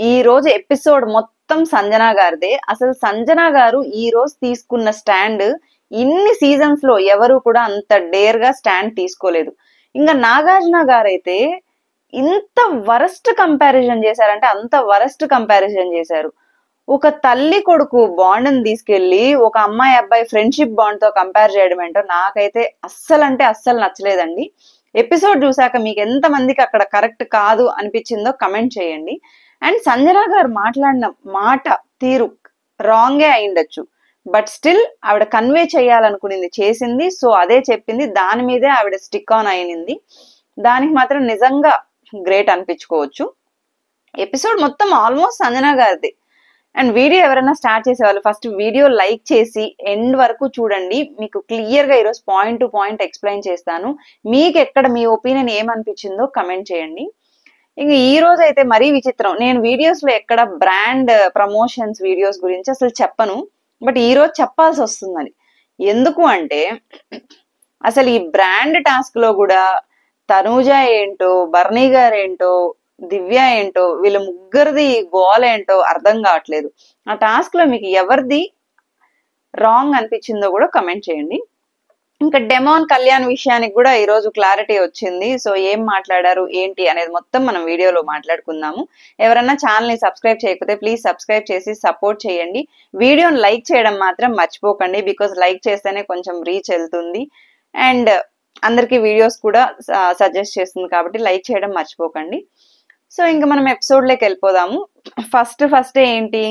ఈ రోజు ఎపిసోడ్ మొత్తం సంజన గారిదే. అసలు సంజన గారు ఈ రోజు తీసుకున్న స్టాండ్ ఇన్ని సీజన్స్ లో ఎవరు కూడా అంత డేర్ గా స్టాండ్ తీసుకోలేదు. ఇంకా నాగార్జున గారైతే ఇంత వరస్ట్ కంపారిజన్ చేశారంటే అంత వరస్ట్ కంపారిజన్ చేశారు. ఒక తల్లి కొడుకు బాండ్ తీసుకెళ్లి ఒక అమ్మాయి అబ్బాయి ఫ్రెండ్షిప్ బాండ్ తో కంపేర్ చేయడం ఏంటో నాకైతే అంటే అస్సలు నచ్చలేదండి. ఎపిసోడ్ చూసాక మీకు ఎంత మందికి అక్కడ కరెక్ట్ కాదు అనిపించిందో కమెంట్ చేయండి. అండ్ సంజన గారు మాట్లాడిన మాట తీరు రాంగే అయిండొచ్చు, బట్ స్టిల్ ఆవిడ కన్వే చేయాలనుకునింది చేసింది. సో అదే చెప్పింది, దాని మీదే ఆవిడ స్టిక్ ఆన్ అయింది. దానికి మాత్రం నిజంగా గ్రేట్ అనిపించుకోవచ్చు. ఎపిసోడ్ మొత్తం ఆల్మోస్ట్ సంజన గారిది. అండ్ వీడియో ఎవరైనా స్టార్ట్ చేసేవాళ్ళు ఫస్ట్ వీడియో లైక్ చేసి ఎండ్ వరకు చూడండి. మీకు క్లియర్ గా ఈరోజు పాయింట్ టు పాయింట్ ఎక్స్ప్లెయిన్ చేస్తాను. మీకు ఎక్కడ మీ ఒపీనియన్ ఏమనిపించిందో కమెంట్ చేయండి. ఇంక ఈ రోజు అయితే మరీ విచిత్రం. నేను వీడియోస్ లో ఎక్కడ బ్రాండ్ ప్రమోషన్స్ వీడియోస్ గురించి అసలు చెప్పను, బట్ ఈ రోజు చెప్పాల్సి వస్తుందని. ఎందుకు అంటే అసలు ఈ బ్రాండ్ టాస్క్ లో కూడా తనూజ ఏంటో, బర్నీ గారు ఏంటో, దివ్య ఏంటో, వీళ్ళ ముగ్గురిది గోల్ ఏంటో అర్థం కావట్లేదు. ఆ టాస్క్ లో మీకు ఎవరిది రాంగ్ అనిపించిందో కూడా కమెంట్ చేయండి. ఇంకా డెమాన్ కళ్యాణ్ విషయానికి కూడా ఈ రోజు క్లారిటీ వచ్చింది. సో ఏం మాట్లాడారు ఏంటి అనేది మొత్తం మనం వీడియోలో మాట్లాడుకుందాము. ఎవరన్నా ఛానల్ ని సబ్స్క్రైబ్ చేయకపోతే ప్లీజ్ సబ్స్క్రైబ్ చేసి సపోర్ట్ చేయండి. వీడియోని లైక్ చేయడం మాత్రం మర్చిపోకండి, బికాస్ లైక్ చేస్తేనే కొంచెం రీచ్ వెళ్తుంది అండ్ అందరికి వీడియోస్ కూడా సజెస్ట్ చేస్తుంది, కాబట్టి లైక్ చేయడం మర్చిపోకండి. సో ఇంకా మనం ఎపిసోడ్ లోకి వెళ్ళిపోదాము. ఫస్ట్ ఏంటి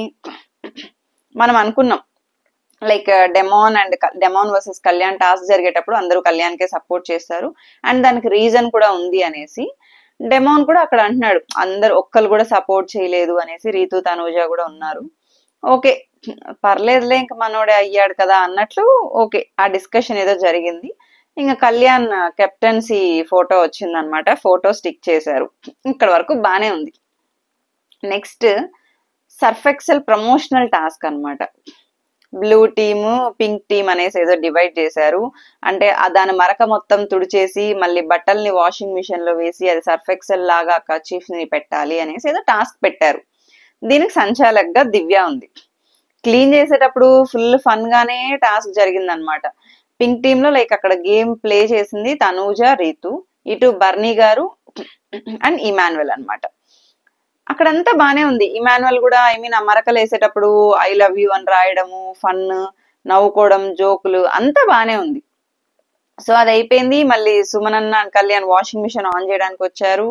మనం అనుకున్నాం, like demon versus Kalyan task జరిగేటప్పుడు అందరూ కళ్యాణ్కే సపోర్ట్ చేస్తారు అండ్ దానికి రీజన్ కూడా ఉంది అనేసి. డెమాన్ కూడా అక్కడ అంటున్నాడు అందరు ఒక్కరు కూడా సపోర్ట్ చేయలేదు అనేసి, రీతు తనూజ కూడా ఉన్నారు. ఓకే పర్లేదులే ఇంకా మనోడే అయ్యాడు కదా అన్నట్లు ఓకే ఆ డిస్కషన్ ఏదో జరిగింది. ఇంకా కళ్యాణ్ కెప్టెన్సీ ఫోటో వచ్చిందనమాట, ఫోటో స్టిక్ చేశారు. ఇక్కడ వరకు బానే ఉంది. Next Surf Excel promotional task అనమాట. బ్లూ టీమ్ పింక్ టీమ్ అనేసి ఏదో డివైడ్ చేశారు. అంటే దాని మరక మొత్తం తుడిచేసి మళ్ళీ బట్టల్ని వాషింగ్ మిషన్ లో వేసి అది సర్ఫ్ ఎక్సెల్ లాగా కర్చీఫ్ ని పెట్టాలి అనేసి ఏదో టాస్క్ పెట్టారు. దీనికి సంచాలకుగా దివ్య ఉంది. క్లీన్ చేసేటప్పుడు ఫుల్ ఫన్ గానే టాస్క్ జరిగింది అనమాట. పింక్ టీమ్ లో లైక్ అక్కడ గేమ్ ప్లే చేసింది తనూజ, రీతు, ఇటు బర్నీ గారు అండ్ ఇమాన్యువల్ అనమాట. అక్కడంతా బానే ఉంది. ఇమాన్యువల్ కూడా ఆ మరకలు వేసేటప్పుడు ఐ లవ్ యూ అని రాయడము, ఫన్, నవ్వుకోవడం, జోకులు అంతా బానే ఉంది. సో అది అయిపోయింది. మళ్ళీ సుమనన్న and Kalyan washing machine on చేయడానికి వచ్చారు.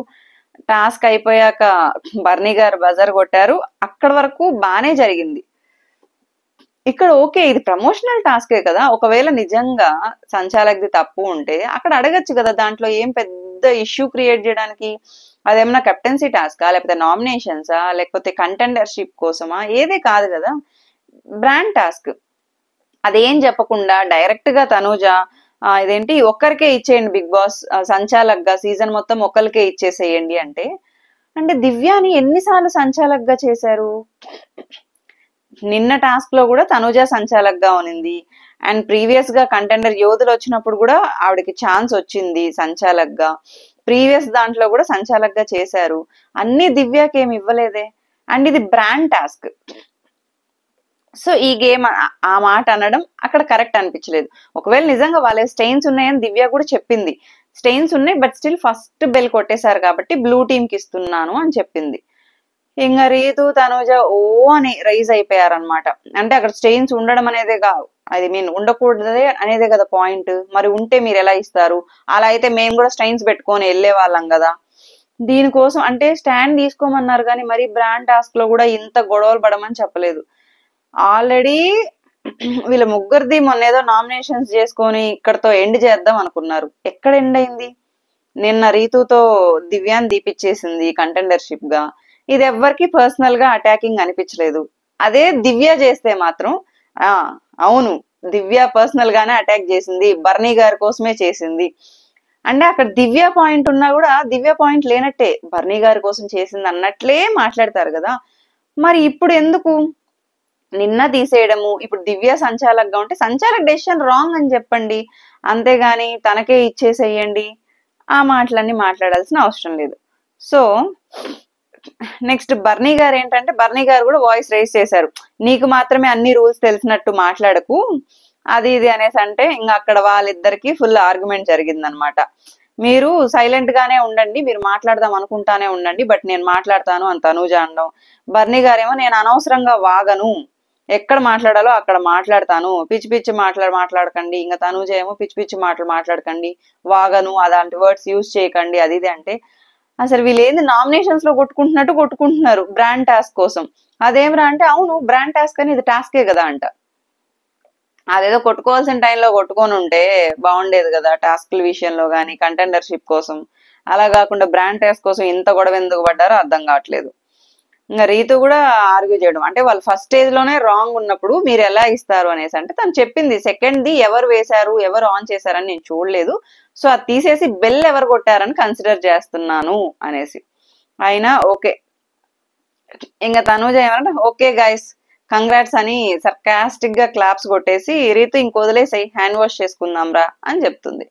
టాస్క్ అయిపోయాక బర్నీ గారు బజర్ కొట్టారు. అక్కడ వరకు బానే జరిగింది. ఇక్కడ ఓకే ఇది ప్రమోషనల్ టాస్కే కదా, ఒకవేళ నిజంగా సంచాలకుది తప్పు ఉంటే అక్కడ అడగచ్చు కదా, దాంట్లో ఏం పెద్ద ఇష్యూ క్రియేట్ చేయడానికి. అదేమన్నా కెప్టెన్సీ టాస్కా, లేకపోతే నామినేషన్సా, లేకపోతే కంటెండర్షిప్ కోసమా, ఏదే కాదు కదా, బ్రాండ్ టాస్క్. అదేం చెప్పకుండా డైరెక్ట్ గా తనూజ ఇదేంటి ఒక్కరికే ఇచ్చేయండి బిగ్ బాస్ సంచాలకుగా, సీజన్ మొత్తం ఒక్కరికే ఇచ్చేసేయండి అంటే దివ్యాని ఎన్నిసార్లు సంచాలకుగా చేశారు. నిన్న టాస్క్ లో కూడా తనూజ సంచాలకుగా ఉనింది అండ్ ప్రీవియస్ గా కంటెండర్ యోధులు వచ్చినప్పుడు కూడా ఆవిడకి ఛాన్స్ వచ్చింది సంచాలకుగా. ప్రీవియస్ దాంట్లో కూడా సంచాలకుగా చేశారు. అన్ని దివ్యాకి ఏమి ఇవ్వలేదే. అండ్ ఇది బ్రాండ్ టాస్క్. సో ఈ గేమ్ ఆ మాట అనడం అక్కడ కరెక్ట్ అనిపించలేదు. ఒకవేళ నిజంగా వాళ్ళ స్టెయిన్స్ ఉన్నాయని దివ్య కూడా చెప్పింది, స్టెయిన్స్ ఉన్నాయి బట్ స్టిల్ ఫస్ట్ బెల్ కొట్టేశారు కాబట్టి బ్లూ టీమ్ కి ఇస్తున్నాను అని చెప్పింది. ఇంకా రీతు తనూజ ఓ అని రైజ్ అయిపోయారనమాట. అంటే అక్కడ స్టెయిన్స్ ఉండడం అనేదే కాదు, అది ఉండకూడదే అనేదే కదా పాయింట్. మరి ఉంటే మీరు ఎలా ఇస్తారు, అలా అయితే మేము కూడా స్టెయిన్స్ పెట్టుకొని వెళ్ళే వాళ్ళం కదా. దీనికోసం అంటే స్టాండ్ తీసుకోమన్నారు కానీ మరి బ్రాండ్ టాస్క్ లో కూడా ఇంత గొడవలు పడమని చెప్పలేదు. ఆల్రెడీ వీళ్ళ ముగ్గురిది మొన్న ఏదో నామినేషన్స్ చేసుకొని ఇక్కడతో ఎండ్ చేద్దాం అనుకున్నారు. ఎక్కడ ఎండ్ అయింది? నిన్న రీతుతో దివ్యాన్ని దీపిచ్చేసింది కంటెండర్షిప్ గా. ఇది ఎవ్వరికి పర్సనల్ గా అటాకింగ్ అనిపించలేదు. అదే దివ్య చేస్తే మాత్రం అవును దివ్య పర్సనల్ గానే అటాక్ చేసింది, బర్నీ గారి కోసమే చేసింది అంటే అక్కడ దివ్య పాయింట్ ఉన్నా కూడా దివ్య పాయింట్ లేనట్టే, బర్నీ గారి కోసం చేసింది అన్నట్లే మాట్లాడతారు కదా. మరి ఇప్పుడు ఎందుకు నిన్న తీసేయడము, ఇప్పుడు దివ్య సంచాలకుగా ఉంటే సంచాలక్ డెసిషన్ రాంగ్ అని చెప్పండి, అంతేగాని తనకే ఇచ్చేసేయండి ఆ మాటలన్నీ మాట్లాడాల్సిన అవసరం లేదు. సో నెక్స్ట్ బర్నీ గారు ఏంటంటే, బర్నీ గారు కూడా వాయిస్ రేస్ చేశారు. నీకు మాత్రమే అన్ని రూల్స్ తెలిసినట్టు మాట్లాడకు అది ఇది అనేసి అంటే, ఇంకా అక్కడ వాళ్ళిద్దరికి ఫుల్ ఆర్గ్యుమెంట్ జరిగిందనమాట. మీరు సైలెంట్ గానే ఉండండి, మీరు మాట్లాడదాం అనుకుంటానే ఉండండి, బట్ నేను మాట్లాడతాను అని తనూజ అనడం. బర్నీ గారేమో నేను అనవసరంగా వాగను, ఎక్కడ మాట్లాడాలో అక్కడ మాట్లాడతాను, పిచ్చి పిచ్చి మాట్లాడకండి. ఇంకా తనూజ ఏమో పిచ్చి పిచ్చి మాట్లాడకండి, వాగను, అలాంటి వర్డ్స్ యూజ్ చేయకండి అది ఇది అంటే, అసలు వీళ్ళు ఏంది నామినేషన్స్ లో కొట్టుకుంటున్నారు బ్రాండ్ టాస్క్ కోసం. అదేమరా అంటే, అవును బ్రాండ్ టాస్క్ అని ఇది టాస్కే కదా అంట. అదేదో కొట్టుకోవాల్సిన టైంలో కొట్టుకొని ఉంటే బాగుండేది కదా, టాస్క్ల విషయంలో కానీ కంటెండర్షిప్ కోసం. అలా కాకుండా బ్రాండ్ టాస్క్ కోసం ఇంత గొడవ ఎందుకు పడ్డారో అర్థం కావట్లేదు. ఇంకా రీతు కూడా ఆర్గ్యూ చేయడం, అంటే వాళ్ళు ఫస్ట్ స్టేజ్ లోనే రాంగ్ ఉన్నప్పుడు మీరు ఎలా ఇస్తారు అనేసి అంటే, తను చెప్పింది సెకండ్ ది ఎవరు వేశారు ఎవరు ఆన్ చేశారని నేను చూడలేదు, సో అది తీసేసి బెల్ ఎవరు కొట్టారని కన్సిడర్ చేస్తున్నాను అనేసి. అయినా ఓకే. ఇంకా తనూజ ఏమంటే, ఓకే గైస్ కంగ్రాట్స్ అని సర్కాస్టిక్ గా క్లాప్స్ కొట్టేసి, రీతు ఇంక వదిలేసాయి, హ్యాండ్ వాష్ చేసుకుందాం రా అని చెప్తుంది.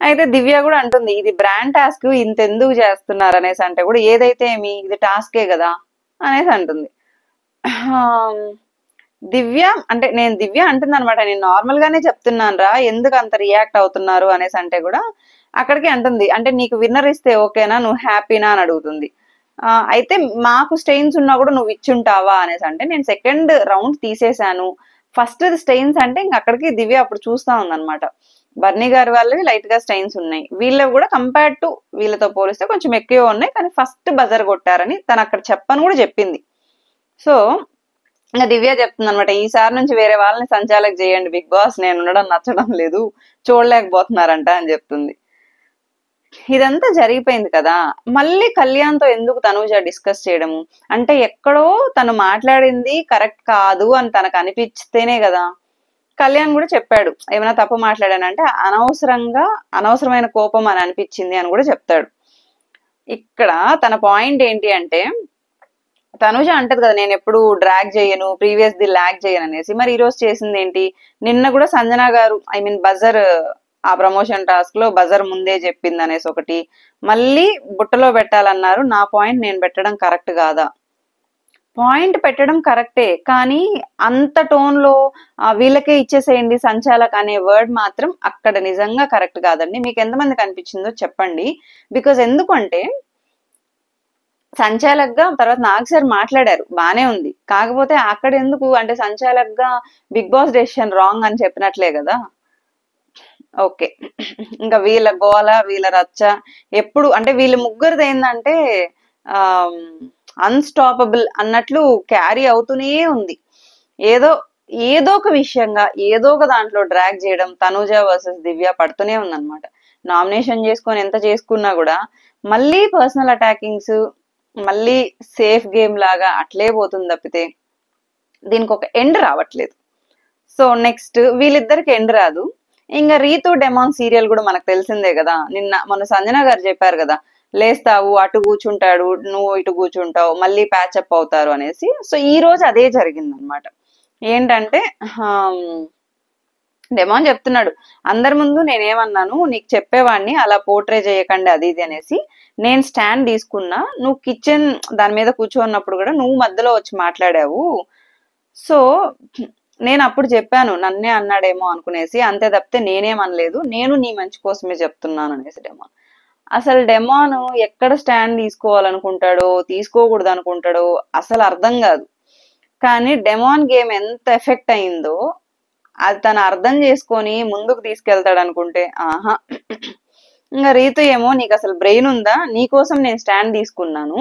అయితే దివ్య కూడా అంటుంది, ఇది బ్రాండ్ టాస్క్ ఇంత ఎందుకు చేస్తున్నారు అనేసి అంటే కూడా, ఏదైతే ఏమి ఇది టాస్కే కదా అనేసి అంటుంది. దివ్య అంటే, నేను దివ్య అంటుంది అనమాట, నేను నార్మల్ గానే చెప్తున్నాను రా, ఎందుకు అంత రియాక్ట్ అవుతున్నారు అనేసి అంటే కూడా అక్కడికి అంటుంది, అంటే నీకు విన్నర్ ఇస్తే ఓకేనా, నువ్వు హ్యాపీనా అని అడుగుతుంది. అయితే మాకు స్టెయిన్స్ ఉన్నా కూడా నువ్వు ఇచ్చుంటావా అనేసి అంటే, నేను సెకండ్ రౌండ్ తీసేశాను, ఫస్ట్ స్టెయిన్స్ అంటే ఇంక అక్కడికి దివ్య అప్పుడు చూస్తా ఉందన్నమాట. బర్నీ గారి వాళ్ళవి లైట్ గా స్టెయిన్స్ ఉన్నాయి, వీళ్ళవి కూడా కంపేర్ టు వీళ్ళతో పోలిస్తే కొంచెం ఎక్కువ ఉన్నాయి, కానీ ఫస్ట్ బజర్ కొట్టారని తను అక్కడ చెప్పని కూడా చెప్పింది. సో ఇంకా దివ్య చెప్తుంది అనమాట, ఈసారి నుంచి వేరే వాళ్ళని సంచాలక చేయండి బిగ్ బాస్, నేను ఉండడం నచ్చడం లేదు, చూడలేకపోతున్నారంట అని చెప్తుంది. ఇదంతా జరిగిపోయింది కదా, మళ్ళీ కళ్యాణ్తో ఎందుకు తనూజ డిస్కస్ చేయడము, అంటే ఎక్కడో తను మాట్లాడింది కరెక్ట్ కాదు అని తనకు అనిపిస్తేనే కదా. కళ్యాణ్ కూడా చెప్పాడు, ఏమైనా తప్పు మాట్లాడానంటే అనవసరమైన కోపం అని అనిపించింది అని కూడా చెప్తాడు. ఇక్కడ తన పాయింట్ ఏంటి అంటే, తనుజ అంటది కదా నేను ఎప్పుడు డ్రాగ్ చేయను, ప్రీవియస్ ది ల్యాగ్ చేయను అనేసి, మరి ఈ రోజు చేసింది ఏంటి? నిన్న కూడా సంజన గారు బజర్, ఆ ప్రమోషన్ టాస్క్ లో బజర్ ముందే చెప్పింది అనేసి ఒకటి, మళ్ళీ బుట్టలో పెట్టాలన్నారు, నా పాయింట్ నేను పెట్టడం కరెక్ట్ కాదా? పాయింట్ పెట్టడం కరెక్టే, కానీ అంత టోన్ లో వీళ్ళకే ఇచ్చేసేయండి సంచాలక్ అనే వర్డ్ మాత్రం అక్కడ నిజంగా కరెక్ట్ కాదండి. మీకు ఎంతమందికి అనిపించిందో చెప్పండి. బికాజ్ ఎందుకంటే సంచాలక్ గా తర్వాత నాగ్ సార్ మాట్లాడారు, బానే ఉంది, కాకపోతే అక్కడ ఎందుకు అంటే సంచాలక్ గా బిగ్ బాస్ డెసిషన్ రాంగ్ అని చెప్పినట్లే కదా. ఓకే, ఇంకా వీళ్ళ గోల వీళ్ళ రచ్చ ఎప్పుడు అంటే, వీళ్ళ ముగ్గురిది ఏంటంటే అన్స్టాపబుల్ అన్నట్లు క్యారీ అవుతూనే ఉంది. ఏదో ఒక విషయంగా ఏదో ఒక దాంట్లో డ్రాగ్ చేయడం తనూజ వర్సెస్ దివ్య పడుతూనే ఉందన్నమాట. నామినేషన్ చేసుకొని ఎంత చేసుకున్నా కూడా మళ్ళీ పర్సనల్ అటాకింగ్స్, మళ్ళీ సేఫ్ గేమ్ లాగా అట్లే పోతుంది తప్పితే దీనికి ఒక ఎండ్ రావట్లేదు. సో నెక్స్ట్ వీళ్ళిద్దరికి ఎండ్ రాదు. ఇంకా రీతు డెమాన్ సీరియల్ కూడా మనకు తెలిసిందే కదా, మొన్న సంజన గారు చెప్పారు కదా, లేస్తావు అటు కూర్చుంటాడు నువ్వు ఇటు కూర్చుంటావు మళ్ళీ ప్యాచప్ అవుతారు అనేసి. సో ఈ రోజు అదే జరిగింది అనమాట. ఏంటంటే డెమాన్ చెప్తున్నాడు, అందరి ముందు నేనేమన్నాను, నీకు చెప్పేవాడిని అలా పోర్ట్రే చేయకండి అది ఇది అనేసి, నేను స్టాండ్ తీసుకున్నా, నువ్వు కిచెన్ దాని మీద కూర్చోన్నప్పుడు కూడా నువ్వు మధ్యలో వచ్చి మాట్లాడావు, సో నేను అప్పుడు చెప్పాను నన్నే అన్నాడేమో అనుకునేసి, అంతే తప్పితే నేనేమనలేదు, నేను నీ మంచి కోసమే చెప్తున్నాను అనేసి డెమాన్. అసలు డెమాన్ ఎక్కడ స్టాండ్ తీసుకోవాలనుకుంటాడో తీసుకోకూడదు అనుకుంటాడో అసలు అర్థం కాదు. కానీ డెమాన్ గేమ్ ఎంత ఎఫెక్ట్ అయిందో అది తను అర్థం చేసుకొని ముందుకు తీసుకెళ్తాడు అనుకుంటే ఆహా. ఇంకా రీతు ఏమో, నీకు అసలు బ్రెయిన్ ఉందా, నీకోసం నేను స్టాండ్ తీసుకున్నాను,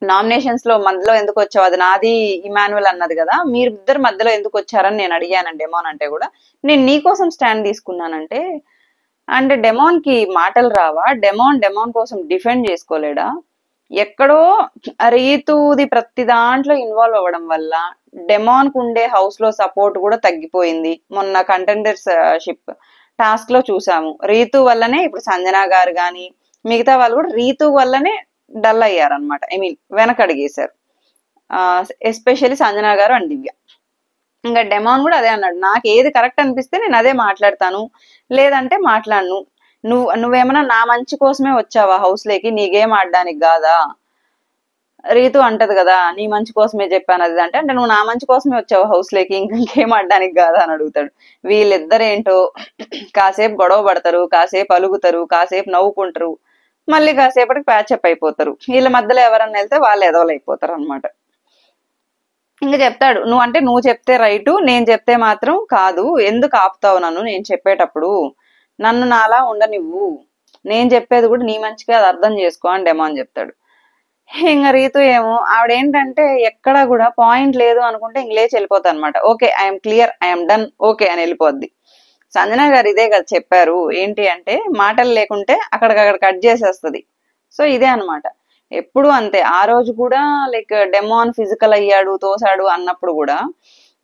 నామినేషన్స్ లో మధ్యలో ఎందుకు వచ్చావు, అది నాది ఇమాన్యువల్ అన్నది కదా, మీరిద్దరు మధ్యలో ఎందుకు వచ్చారని నేను అడిగాను డెమాన్ అంటే కూడా, నేను నీకోసం స్టాండ్ తీసుకున్నానంటే, అంటే డెమాన్ కి మాటలు రావా? డెమాన్ కోసం డిఫెండ్ చేసుకోలేడా? ఎక్కడో రీతుది ప్రతి దాంట్లో ఇన్వాల్వ్ అవ్వడం వల్ల డెమాన్ కు ఉండే హౌస్ లో సపోర్ట్ కూడా తగ్గిపోయింది. మొన్న కంటెండర్షిప్ టాస్క్ లో చూసాము, రీతు వల్లనే ఇప్పుడు సంజన గారు గాని మిగతా వాళ్ళు కూడా రీతు వల్లనే డల్ అయ్యారు అనమాట, వెనకడిగేశారు. ఎస్పెషల్లీ సంజన గారు అండ్ దివ్య. ఇంకా డెమాన్ కూడా అదే అన్నాడు, నాకు ఏది కరెక్ట్ అనిపిస్తే నేను అదే మాట్లాడతాను, లేదంటే మాట్లాడను, నువ్వేమన్నా నా మంచి కోసమే వచ్చావా హౌస్ లోకి, నీ గేమ్ ఆడడానికి కాదా, రీతు అంటది కదా, నీ మంచి కోసమే చెప్పాను అది అంటే, అంటే నువ్వు నా మంచి కోసమే వచ్చావు హౌస్ లోకి, ఇంకేం అడ్డానికి కాదా అని అడుగుతాడు. వీళ్ళిద్దరేంటో కాసేపు గొడవ పడతారు, కాసేపు అలుగుతారు, కాసేపు నవ్వుకుంటారు, మళ్ళీ కాసేపటికి ప్యాచప్ అయిపోతారు. వీళ్ళ మధ్యలో ఎవరన్నా వెళ్తే వాళ్ళు ఎదవలు అయిపోతారు అనమాట. ఇంకా చెప్తాడు, నువ్వు చెప్తే రైటు, నేను చెప్తే మాత్రం కాదు, ఎందుకు ఆపుతావు నన్ను నేను చెప్పేటప్పుడు, నన్ను నాలా ఉండనివ్వు, నేను చెప్పేది కూడా నీ మంచిగా అది అర్థం చేసుకో అని డెమో అని చెప్తాడు. ఇంకా రీతు ఏమో ఆవిడేంటంటే ఎక్కడ కూడా పాయింట్ లేదు అనుకుంటే ఇంక లేచి వెళ్ళిపోతా అనమాట. Okay, I'm clear, I'm done, okay అని వెళ్ళిపోద్ది. సంజన గారు ఇదే కదా చెప్పారు, ఏంటి అంటే మాటలు లేకుంటే అక్కడికక్కడ కట్ చేసేస్తుంది. సో ఇదే అనమాట, ఎప్పుడు అంతే. ఆ రోజు కూడా లైక్ డెమాన్ ఫిజికల్ అయ్యాడు, తోసాడు అన్నప్పుడు కూడా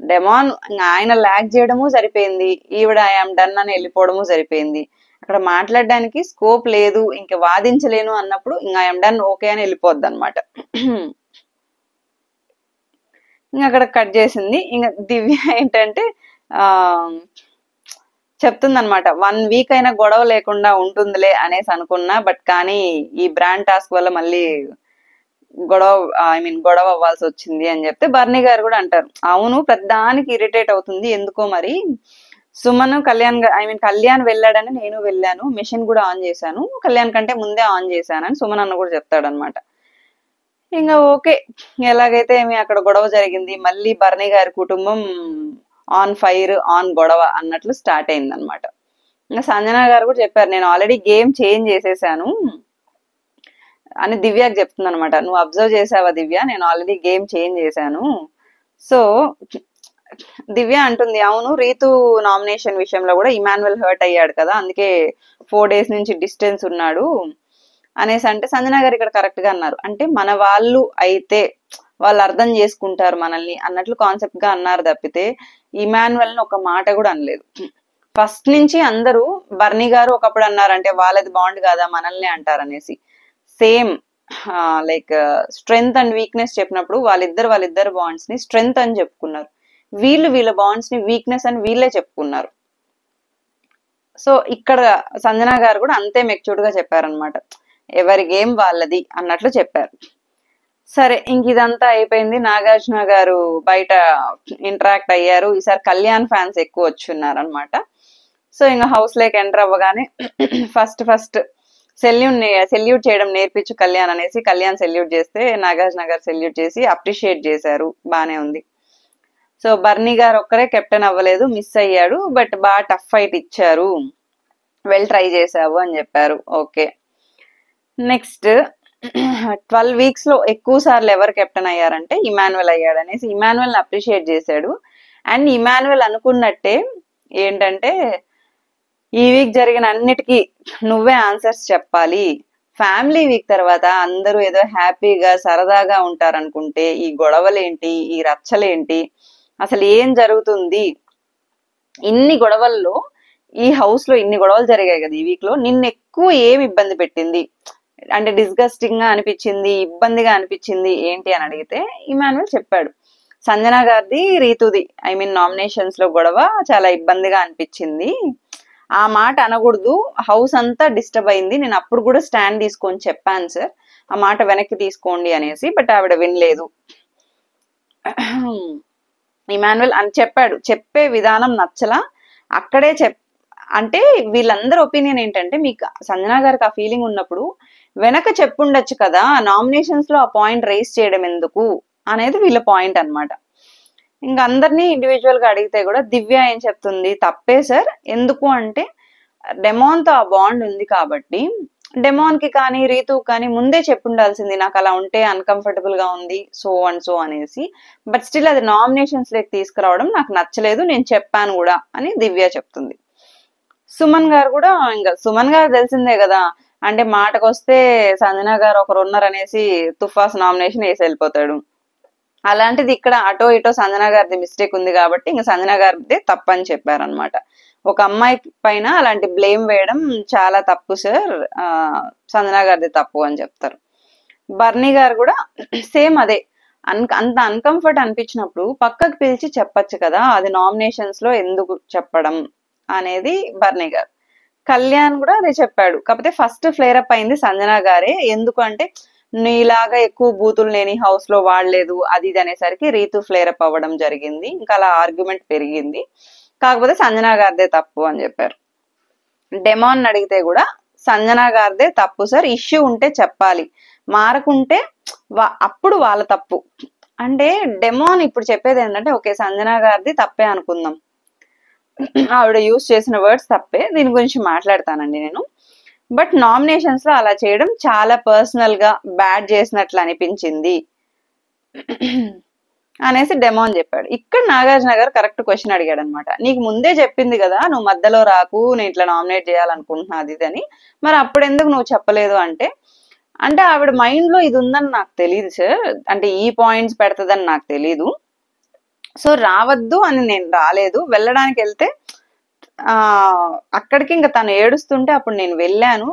డెమాన్ ఆయన ల్యాగ్ చేయడము సరిపోయింది, ఈవిడ ఐఎమ్ డన్ అని వెళ్ళిపోవడము సరిపోయింది. అక్కడ మాట్లాడడానికి స్కోప్ లేదు, ఇంక వాదించలేను అన్నప్పుడు ఇంకా ఐఎమ్ డన్ ఓకే అని వెళ్ళిపోద్ది అనమాట. ఇంకా అక్కడ కట్ చేసింది. ఇంకా దివ్య ఏంటంటే ఆ చెప్తుందనమాట, 1 వీక్ అయినా గొడవ లేకుండా ఉంటుందిలే అనేసి అనుకున్నా, బట్ కానీ ఈ బ్రాండ్ టాస్క్ వల్ల మళ్ళీ గొడవ అవ్వాల్సి వచ్చింది అని చెప్తే బర్నీ గారు కూడా అంటారు, అవును ప్రతిదానికి ఇరిటేట్ అవుతుంది ఎందుకో మరి, సుమన్ కళ్యాణ్ వెళ్ళాడని నేను వెళ్ళాను, మెషిన్ కూడా ఆన్ చేశాను, కళ్యాణ్ కంటే ముందే ఆన్ చేశానని సుమన్ అన్న కూడా చెప్తాడనమాట. ఇంకా ఓకే, ఎలాగైతే ఏమి అక్కడ గొడవ జరిగింది, మళ్ళీ బర్నీ గారి కుటుంబం ఆన్ ఫైర్, ఆన్ గొడవ అన్నట్లు స్టార్ట్ అయింది అనమాట. ఇంకా సంజన గారు కూడా చెప్పారు, నేను ఆల్రెడీ గేమ్ చేంజ్ చేసేసాను అని దివ్యకి చెప్తుంది అనమాట. నువ్వు అబ్జర్వ్ చేసావా దివ్య, నేను ఆల్రెడీ గేమ్ చేంజ్ చేశాను. సో దివ్య అంటుంది, అవును రీతు నామినేషన్ విషయంలో కూడా ఇమాన్యువల్ హర్ట్ అయ్యాడు కదా, అందుకే 4 days నుంచి డిస్టెన్స్ ఉన్నాడు అనేసి అంటే సంజన గారు ఇక్కడ కరెక్ట్ గా అన్నారు, అంటే మన వాళ్ళు అయితే వాళ్ళు అర్థం చేసుకుంటారు మనల్ని అన్నట్లు కాన్సెప్ట్ గా అన్నారు తప్పితే ఇమాన్యువల్ ని ఒక మాట కూడా అనలేదు. ఫస్ట్ నుంచి అందరూ బర్నీ గారు ఒకప్పుడు అన్నారు, అంటే వాళ్ళది బాండ్ కాదా మనల్ని అంటారు అనేసి. Same like strength and weakness చెప్పినప్పుడు వాళ్ళిద్దరు బాండ్స్ ని స్ట్రెంగ్త్ అని చెప్పుకున్నారు, వీళ్ళ బాండ్స్ ని వీక్నెస్ అని వీళ్ళే చెప్పుకున్నారు. సో ఇక్కడ సంజన గారు కూడా అంతే మెచ్యూర్డ్ గా చెప్పారనమాట, ఎవరి గేమ్ వాళ్ళది అన్నట్లు చెప్పారు. సరే ఇంక ఇదంతా అయిపోయింది, నాగార్జున గారు బయట ఇంటరాక్ట్ అయ్యారు. ఈసారి కళ్యాణ్ ఫ్యాన్స్ ఎక్కువ వచ్చున్నారు అనమాట. సో ఇంకా హౌస్ లోకి ఎంటర్ అవ్వగానే ఫస్ట్ సెల్యూట్ చేయడం నేర్పించు కళ్యాణ్ అనేసి కళ్యాణ్ సెల్యూట్ చేస్తే నాగార్జున గారు సెల్యూట్ చేసి అప్రిషియేట్ చేశారు, బానే ఉంది. సో బర్నీ గారు ఒక్కరే కెప్టెన్ అవ్వలేదు, మిస్ అయ్యాడు, బట్ బాగా టఫ్ ఫైట్ ఇచ్చారు, వెల్ ట్రై చేసావు అని చెప్పారు. ఓకే, నెక్స్ట్ 12 weeks లో ఎక్కువ సార్లు ఎవరు కెప్టెన్ అయ్యారంటే ఇమాన్యువల్ అయ్యాడు అనేసి ఇమాన్యువల్ ని అప్రిషియేట్ చేశాడు. అండ్ ఇమాన్యువల్ అనుకున్నట్టే ఏంటంటే ఈ వీక్ జరిగిన అన్నిటికీ నువ్వే ఆన్సర్స్ చెప్పాలి, ఫ్యామిలీ వీక్ తర్వాత అందరూ ఏదో హ్యాపీగా సరదాగా ఉంటారనుకుంటే ఈ గొడవలేంటి, ఈ రచ్చలేంటి, అసలు ఏం జరుగుతుంది, ఇన్ని గొడవల్లో ఈ హౌస్ లో ఇన్ని గొడవలు జరిగాయి కదా ఈ వీక్ లో, నిన్ను ఎక్కువ ఏమి ఇబ్బంది పెట్టింది, అంటే డిస్గస్టింగ్ గా అనిపించింది, ఇబ్బందిగా అనిపించింది ఏంటి అని అడిగితే ఇమాన్యువల్ చెప్పాడు, సంజన గారిది రీతుది నామినేషన్స్ లో గొడవ చాలా ఇబ్బందిగా అనిపించింది, ఆ మాట అనకూడదు, హౌస్ అంతా డిస్టర్బ్ అయింది, నేను అప్పుడు కూడా స్టాండ్ తీసుకొని చెప్పాను సార్, ఆ మాట వెనక్కి తీసుకోండి అనేసి, బట్ ఆవిడ వినలేదు. ఇమాన్యువల్ అని చెప్పాడు, చెప్పే విధానం నచ్చలా, అక్కడే అంటే వీళ్ళందరి ఒపీనియన్ ఏంటంటే, మీకు సంజన గారికి ఆ ఫీలింగ్ ఉన్నప్పుడు వెనక చెప్పుండొచ్చు కదా, నామినేషన్స్ లో ఆ పాయింట్ రైస్ చేయడం ఎందుకు అనేది వీళ్ళ పాయింట్ అనమాట. ఇంకా అందరినీ ఇండివిజువల్ గా అడిగితే కూడా దివ్య ఏం చెప్తుంది, తప్పే సార్, ఎందుకు అంటే డెమాన్ తో ఆ బాండ్ ఉంది కాబట్టి, డెమాన్ కి కానీ రీతు కానీ ముందే చెప్పుండాల్సింది, నాకు అలా ఉంటే అన్కంఫర్టబుల్ గా ఉంది సో అండ్ సో అనేసి, బట్ స్టిల్ అది నామినేషన్స్ లోకి తీసుకురావడం నాకు నచ్చలేదు, నేను చెప్పాను కూడా అని దివ్య చెప్తుంది. సుమన్ గారు కూడా, ఇంకా సుమన్ గారు తెలిసిందే కదా, అంటే మాటకొస్తే సంజన గారు ఒకరు ఉన్నారనేసి తుఫాస్ నామినేషన్ వేసి వెళ్ళిపోతాడు. అలాంటిది ఇక్కడ అటో ఇటో సంజన గారిది మిస్టేక్ ఉంది కాబట్టి ఇంకా సంజన గారిదే తప్పని చెప్పారనమాట. ఒక అమ్మాయి పైన అలాంటి బ్లేమ్ వేయడం చాలా తప్పు సార్, సంజన గారిది తప్పు అని చెప్తారు. బర్నీ గారు కూడా సేమ్ అదే, అంత అన్కంఫర్ట్ అనిపించినప్పుడు పక్కకు పిలిచి చెప్పచ్చు కదా, అది నామినేషన్స్ లో ఎందుకు చెప్పడం అనేది బర్నీ గారు. కళ్యాణ్ కూడా అదే చెప్పాడు, కాకపోతే ఫస్ట్ ఫ్లేర్ అప్ అయింది సంజన గారే, ఎందుకు అంటే నీలాగా ఎక్కువ బూతులు నేను హౌస్ లో వాడలేదు అది ఇది అనేసరికి రీతు ఫ్లేరప్ అవ్వడం జరిగింది. ఇంకా అలా ఆర్గ్యుమెంట్ పెరిగింది. కాకపోతే సంజన గారిదే తప్పు అని చెప్పారు. డెమాన్ అడిగితే కూడా సంజన గారిదే తప్పు సార్, ఇష్యూ ఉంటే చెప్పాలి, మారకుంటే అప్పుడు వాళ్ళ తప్పు అంటే. డెమాన్ ఇప్పుడు చెప్పేది ఏంటంటే ఓకే సంజన గారిది తప్పే అనుకుందాం, ఆవిడ యూజ్ చేసిన వర్డ్స్ తప్పే, దీని గురించి మాట్లాడతానండి నేను. బట్ నామినేషన్స్ లో అలా చేయడం చాలా పర్సనల్ గా బ్యాడ్ చేసినట్లు అనిపించింది అనేసి డెమాన్ చెప్పాడు. ఇక్కడ నాగార్జున గారు కరెక్ట్ క్వశ్చన్ అడిగాడు అనమాట. నీకు ముందే చెప్పింది కదా నువ్వు మధ్యలో రాకు, నేను ఇట్లా నామినేట్ చేయాలనుకుంటున్నా అది అని, మరి అప్పుడు ఎందుకు నువ్వు చెప్పలేదు అంటే ఆవిడ మైండ్ లో ఇది ఉందని నాకు తెలియదు సార్, అంటే ఈ పాయింట్స్ పెడతదని నాకు తెలీదు, సో రావద్దు అని నేను రాలేదు, వెళ్ళడానికి వెళ్తే అక్కడికి ఇంకా తను ఏడుస్తుంటే అప్పుడు నేను వెళ్ళాను,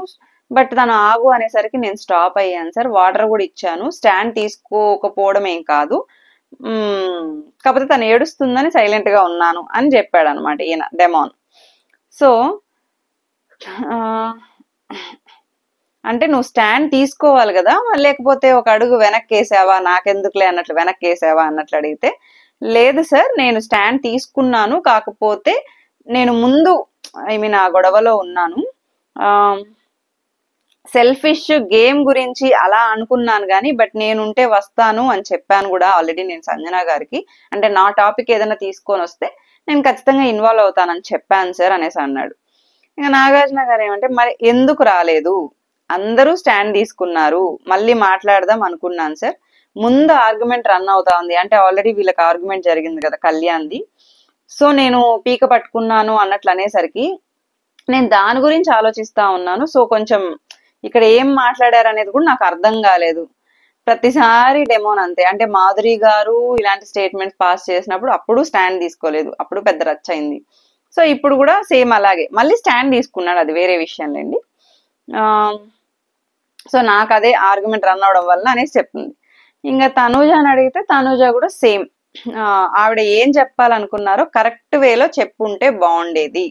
బట్ తను ఆగు అనేసరికి నేను స్టాప్ అయ్యాను సార్, వాటర్ కూడా ఇచ్చాను, స్టాండ్ తీసుకోకపోవడం ఏం కాదు, కాకపోతే తను ఏడుస్తుందని సైలెంట్ గా ఉన్నాను అని చెప్పాడు అనమాట ఈయన డెమాన్. సో అంటే నువ్వు స్టాండ్ తీసుకోవాలి కదా, లేకపోతే ఒక అడుగు వెనక్కి వేసావా, నాకెందుకులే అన్నట్లు వెనక్కి వేసావా అన్నట్లు అడిగితే, లేదు సార్ నేను స్టాండ్ తీసుకున్నాను, కాకపోతే నేను ముందు ఆ గొడవలో ఉన్నాను, సెల్ఫిష్ గేమ్ గురించి అలా అనుకున్నాను కానీ బట్ నేనుంటే వస్తాను అని చెప్పాను కూడా ఆల్రెడీ నేను సంజన గారికి, అంటే నా టాపిక్ ఏదైనా తీసుకొని వస్తే నేను ఖచ్చితంగా ఇన్వాల్వ్ అవుతానని చెప్పాను సార్ అనేసి అన్నాడు. ఇంకా నాగార్జున గారు ఏమంటే మరి ఎందుకు రాలేదు, అందరూ స్టాండ్ తీసుకున్నారు, మళ్ళీ మాట్లాడదాం అనుకున్నాను సార్, ముందు ఆర్గ్యుమెంట్ రన్ అవుతా ఉంది, అంటే ఆల్రెడీ వీళ్ళకి ఆర్గ్యుమెంట్ జరిగింది కదా కళ్యాణ్ది, సో నేను పీక పట్టుకున్నాను అన్నట్లు అనేసరికి నేను దాని గురించి ఆలోచిస్తా ఉన్నాను, సో కొంచెం ఇక్కడ ఏం మాట్లాడారు అనేది కూడా నాకు అర్థం కాలేదు. ప్రతిసారి డెమోన్ అంతే, అంటే మాధురి గారు ఇలాంటి స్టేట్మెంట్స్ పాస్ చేసినప్పుడు అప్పుడు స్టాండ్ తీసుకోలేదు, అప్పుడు పెద్ద రచ్చ అయింది, సో ఇప్పుడు కూడా సేమ్ అలాగే మళ్ళీ స్టాండ్ తీసుకున్నాడు, అది వేరే విషయం లేండి. సో నాకు అదే ఆర్గ్యుమెంట్ రన్ అవడం వల్ల అనేసి చెప్తుంది. ఇంకా తనూజని అడిగితే తనూజ కూడా సేమ్, ఆవిడ ఏం చెప్పాలనుకున్నారో కరెక్ట్ వేలో చెప్పుంటే బాగుండేది,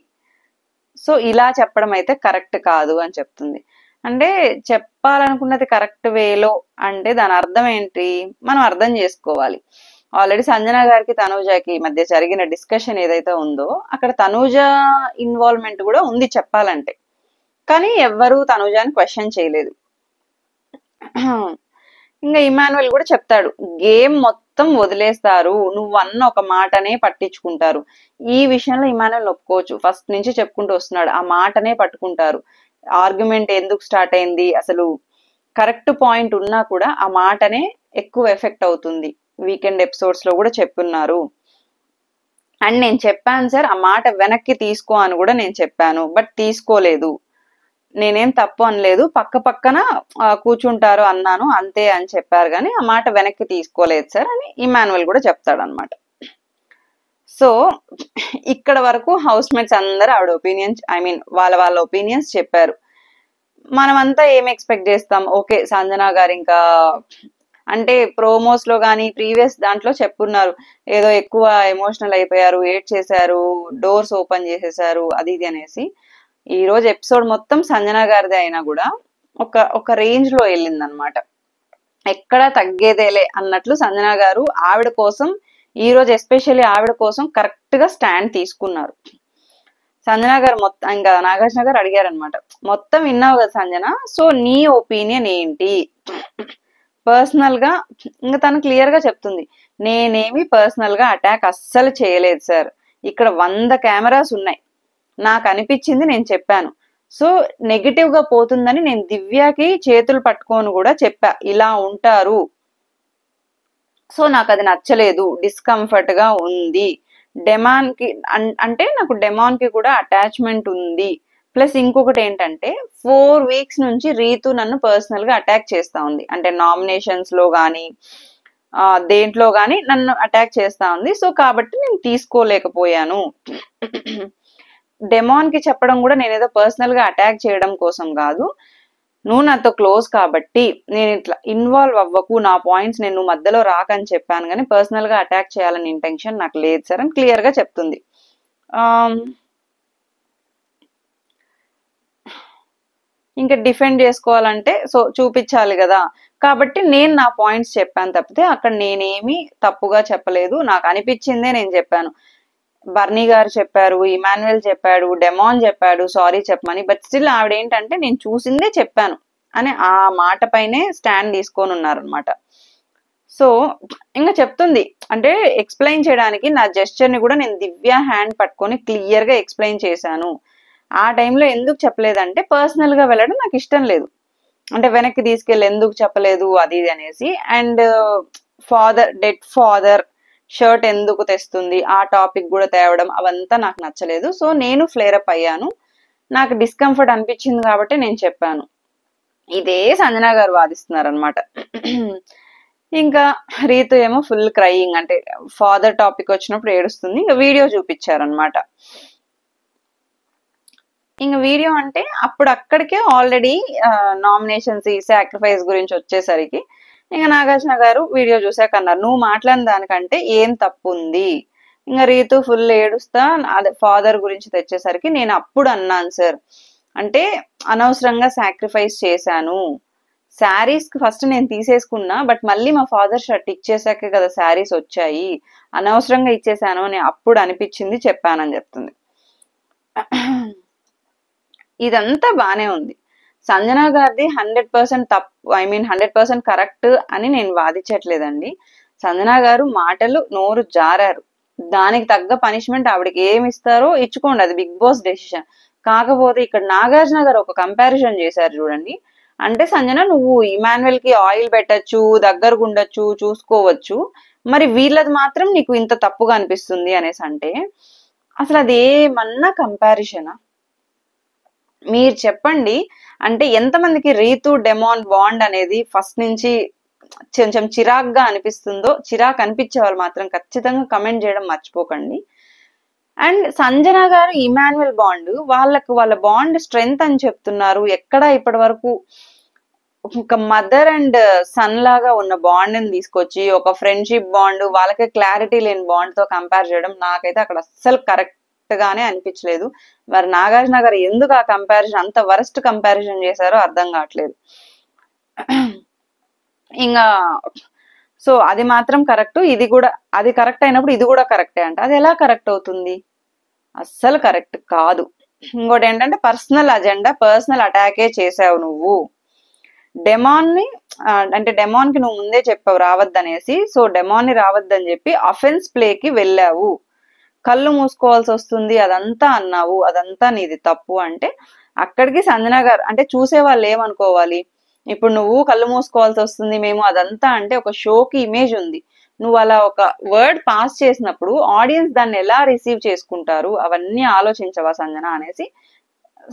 సో ఇలా చెప్పడం అయితే కరెక్ట్ కాదు అని చెప్తుంది. అంటే చెప్పాలనుకున్నది కరెక్ట్ వేలో అంటే దాని అర్థం ఏంటి మనం అర్థం చేసుకోవాలి. ఆల్రెడీ సంజన గారికి తనూజకి మధ్య జరిగిన డిస్కషన్ ఏదైతే ఉందో అక్కడ తనూజ ఇన్వాల్వ్మెంట్ కూడా ఉంది చెప్పాలంటే, కానీ ఎవ్వరూ తనూజని క్వశ్చన్ చేయలేదు. ఇంకా ఇమాన్యుయల్ కూడా చెప్తాడు, గేమ్ మొత్తం వదిలేస్తారు, నువ్వు అన్న ఒక మాటనే పట్టించుకుంటారు, ఈ విషయంలో ఇమాన్యుయల్ ఒప్పుకోవచ్చు, ఫస్ట్ నుంచి చెప్పుకుంటూ వస్తున్నాడు, ఆ మాటనే పట్టుకుంటారు, ఆర్గ్యుమెంట్ ఎందుకు స్టార్ట్ అయింది అసలు కరెక్ట్ పాయింట్ ఉన్నా కూడా ఆ మాటనే ఎక్కువ ఎఫెక్ట్ అవుతుంది, వీకెండ్ ఎపిసోడ్స్ లో కూడా చెప్పున్నారు, అండ్ నేను చెప్పాను సార్ ఆ మాట వెనక్కి తీసుకో అని కూడా నేను చెప్పాను, బట్ తీసుకోలేదు, నేనేం తప్పు అనలేదు, పక్క పక్కన కూర్చుంటారు అన్నాను అంతే అని చెప్పారు కానీ ఆ మాట వెనక్కి తీసుకోలేదు సార్ అని ఇమాన్యుయల్ కూడా చెప్తాడు అనమాట. సో ఇక్కడ వరకు హౌస్ మేట్స్ అందరూ ఆవిడ ఒపీనియన్స్ వాళ్ళ ఒపీనియన్స్ చెప్పారు. మనమంతా ఏం ఎక్స్పెక్ట్ చేస్తాం, ఓకే సంజన గారు ఇంకా అంటే ప్రోమోస్ లో కానీ ప్రీవియస్ దాంట్లో చెప్పున్నారు ఏదో ఎక్కువ ఎమోషనల్ అయిపోయారు, ఏడ్ చేశారు, డోర్స్ ఓపెన్ చేసేసారు అది ఇది అనేసి, ఈ రోజు ఎపిసోడ్ మొత్తం సంజన గారిదే అయినా కూడా ఒక రేంజ్ లో వెళ్ళింది అనమాట, ఎక్కడా తగ్గేదేలే అన్నట్లు సంజన గారు ఆవిడ కోసం ఈ రోజు ఎస్పెషల్లీ ఆవిడ కోసం కరెక్ట్ గా స్టాండ్ తీసుకున్నారు. సంజన గారు మొత్తం ఇంకా నాగార్జున గారు అడిగారు అనమాట, మొత్తం విన్నావు కదా సంజన, సో నీ ఒపీనియన్ ఏంటి పర్సనల్ గా, ఇంకా తను క్లియర్ గా చెప్తుంది, నేనేమి పర్సనల్ గా అటాక్ అస్సలు చేయలేదు సార్, ఇక్కడ 100 కెమెరాస్ ఉన్నాయి, నాకు అనిపించింది నేను చెప్పాను, సో నెగిటివ్ గా పోతుందని నేను దివ్యకి చేతులు పట్టుకొని కూడా చెప్పా ఇలా ఉంటారు, సో నాకు అది నచ్చలేదు, డిస్కంఫర్ట్ గా ఉంది, డెమాన్ కి అంటే నాకు డెమాన్ కి కూడా అటాచ్మెంట్ ఉంది, ప్లస్ ఇంకొకటి ఏంటంటే 4 వీక్స్ నుంచి రీతు నన్ను పర్సనల్ గా అటాక్ చేస్తా ఉంది, అంటే నామినేషన్స్ లో గానీ దేంట్లో గానీ నన్ను అటాక్ చేస్తా ఉంది, సో కాబట్టి నేను తీసుకోలేకపోయాను, డెమాన్ కి చెప్పడం కూడా నేను ఏదో పర్సనల్ గా అటాక్ చేయడం కోసం కాదు, నువ్వు నాతో క్లోజ్ కాబట్టి నేను ఇట్లా ఇన్వాల్వ్ అవ్వకు, నా పాయింట్స్ నేను మధ్యలో రాకని చెప్పాను కానీ పర్సనల్ గా అటాక్ చేయాలని ఇంటెన్షన్ నాకు లేదు సార్ అని క్లియర్ గా చెప్తుంది. ఇంకా డిఫెండ్ చేసుకోవాలంటే సో చూపించాలి కదా, కాబట్టి నేను నా పాయింట్స్ చెప్పాను తప్పితే అక్కడ నేనేమి తప్పుగా చెప్పలేదు. నాకు అనిపించిందే నేను చెప్పాను. బర్నీ గారు చెప్పారు, ఇమాన్యుయల్ చెప్పాడు, డెమాన్ చెప్పాడు సారీ చెప్పమని. బట్ స్టిల్ ఆవిడ ఏంటంటే నేను చూసిందే చెప్పాను అని ఆ మాట పైనే స్టాండ్ తీసుకొని ఉన్నారనమాట. సో ఇంకా చెప్తుంది అంటే ఎక్స్ప్లెయిన్ చేయడానికి నా జెస్చర్ ని కూడా నేను దివ్య హ్యాండ్ పట్టుకొని క్లియర్ గా ఎక్స్ప్లెయిన్ చేశాను. ఆ టైంలో ఎందుకు చెప్పలేదంటే పర్సనల్ గా వెళ్ళడం నాకు ఇష్టం లేదు. అంటే వెనక్కి తీసుకెళ్ళి ఎందుకు చెప్పలేదు అది ఇది అనేసి. అండ్ డెడ్ ఫాదర్ షర్ట్ ఎందుకు తెస్తుంది ఆ టాపిక్ కూడా తేవడం అవంతా నాకు నచ్చలేదు. సో నేను ఫ్లేరప్ అయ్యాను, నాకు డిస్కంఫర్ట్ అనిపించింది కాబట్టి నేను చెప్పాను. ఇదే సంజన గారు వాదిస్తున్నారు అనమాట. ఇంకా రీతు ఏమో ఫుల్ క్రయింగ్, అంటే ఫాదర్ టాపిక్ వచ్చినప్పుడు ఏడుస్తుంది. ఇంకా వీడియో చూపించారనమాట. ఇంకా వీడియో అంటే అప్పుడు అక్కడికే ఆల్రెడీ నామినేషన్స్ ఈ సాక్రిఫైస్ గురించి వచ్చేసరికి ఇంకా నాగార్జున గారు వీడియో చూసాక అన్నారు, నువ్వు మాట్లాడిన దానికంటే ఏం తప్పు ఉంది. ఇంకా రీతు ఫుల్ ఏడుస్తా అదే ఫాదర్ గురించి తెచ్చేసరికి నేను అప్పుడు అన్నాను సార్, అంటే అనవసరంగా సాక్రిఫైస్ చేశాను. శారీస్ కి ఫస్ట్ నేను తీసేసుకున్నా, బట్ మళ్ళీ మా ఫాదర్ షర్ట్ ఇచ్చేసాకే కదా శారీస్ వచ్చాయి, అనవసరంగా ఇచ్చేసాను అని అప్పుడు అనిపించింది చెప్పానని చెప్తుంది. ఇదంతా బానే ఉంది. సంజన గారిది 100% తప్పు, 100% కరెక్ట్ అని నేను వాదించట్లేదండి. సంజన గారు మాటలు నోరు జారారు, దానికి తగ్గ పనిష్మెంట్ ఆవిడకి ఏమి ఇస్తారో ఇచ్చుకోండి, అది బిగ్ బాస్ డెసిషన్. కాకపోతే ఇక్కడ నాగార్జున గారు ఒక కంపారిజన్ చేశారు చూడండి. అంటే సంజన నువ్వు ఇమాన్యుయల్ కి ఆయిల్ పెట్టచ్చు, దగ్గరకు ఉండొచ్చు, చూసుకోవచ్చు, మరి వీళ్ళది మాత్రం నీకు ఇంత తప్పుగా అనిపిస్తుంది అనేసి. అంటే అసలు అది ఏమన్నా కంపారిజనా? మీరు చెప్పండి. అంటే ఎంతమందికి రీతు డెమాన్ బాండ్ అనేది ఫస్ట్ నుంచి కొంచెం చిరాగ్గా అనిపిస్తుందో, చిరాకు అనిపించే వాళ్ళు మాత్రం ఖచ్చితంగా కమెంట్ చేయడం మర్చిపోకండి. అండ్ సంజన గారు ఇమాన్యుయల్ బాండ్ వాళ్ళ బాండ్ స్ట్రెంగ్త్ అని చెప్తున్నారు. ఎక్కడ ఇప్పటి వరకు ఒక మదర్ అండ్ సన్ లాగా ఉన్న బాండ్ ని తీసుకొచ్చి ఒక ఫ్రెండ్షిప్ బాండ్, వాళ్ళకి క్లారిటీ లేని బాండ్ తో కంపేర్ చేయడం నాకైతే అక్కడ అస్సలు కరెక్ట్ గానే అనిపించలేదు. మరి నాగార్జున గారు ఎందుకు ఆ కంపారిజన్, అంత వరస్ట్ కంపారిజన్ చేశారో అర్థం కావట్లేదు. ఇంకా సో అది మాత్రం కరెక్ట్, ఇది కూడా అది కరెక్ట్ అయినప్పుడు ఇది కూడా కరెక్టే అంట. అది ఎలా కరెక్ట్ అవుతుంది? అస్సలు కరెక్ట్ కాదు. ఇంకోటి ఏంటంటే పర్సనల్ అజెండా, పర్సనల్ అటాకే చేసావు నువ్వు. డెమాన్ ని అంటే డెమాన్ కి నువ్వు ముందే చెప్పావు రావద్దనేసి, సో డెమాన్ ని రావద్దని చెప్పి అఫెన్స్ ప్లేకి వెళ్ళావు. కళ్ళు మూసుకోవాల్సి వస్తుంది అదంతా అన్నావు, అదంతా నీది తప్పు. అంటే అక్కడికి సంజన గారు అంటే చూసే వాళ్ళు ఏమనుకోవాలి, ఇప్పుడు నువ్వు కళ్ళు మూసుకోవాల్సి వస్తుంది మేము అదంతా అంటే ఒక షోకి ఇమేజ్ ఉంది, నువ్వు అలా ఒక వర్డ్ పాస్ చేసినప్పుడు ఆడియన్స్ దాన్ని ఎలా రిసీవ్ చేసుకుంటారు అవన్నీ ఆలోచించవా సంజన అనేసి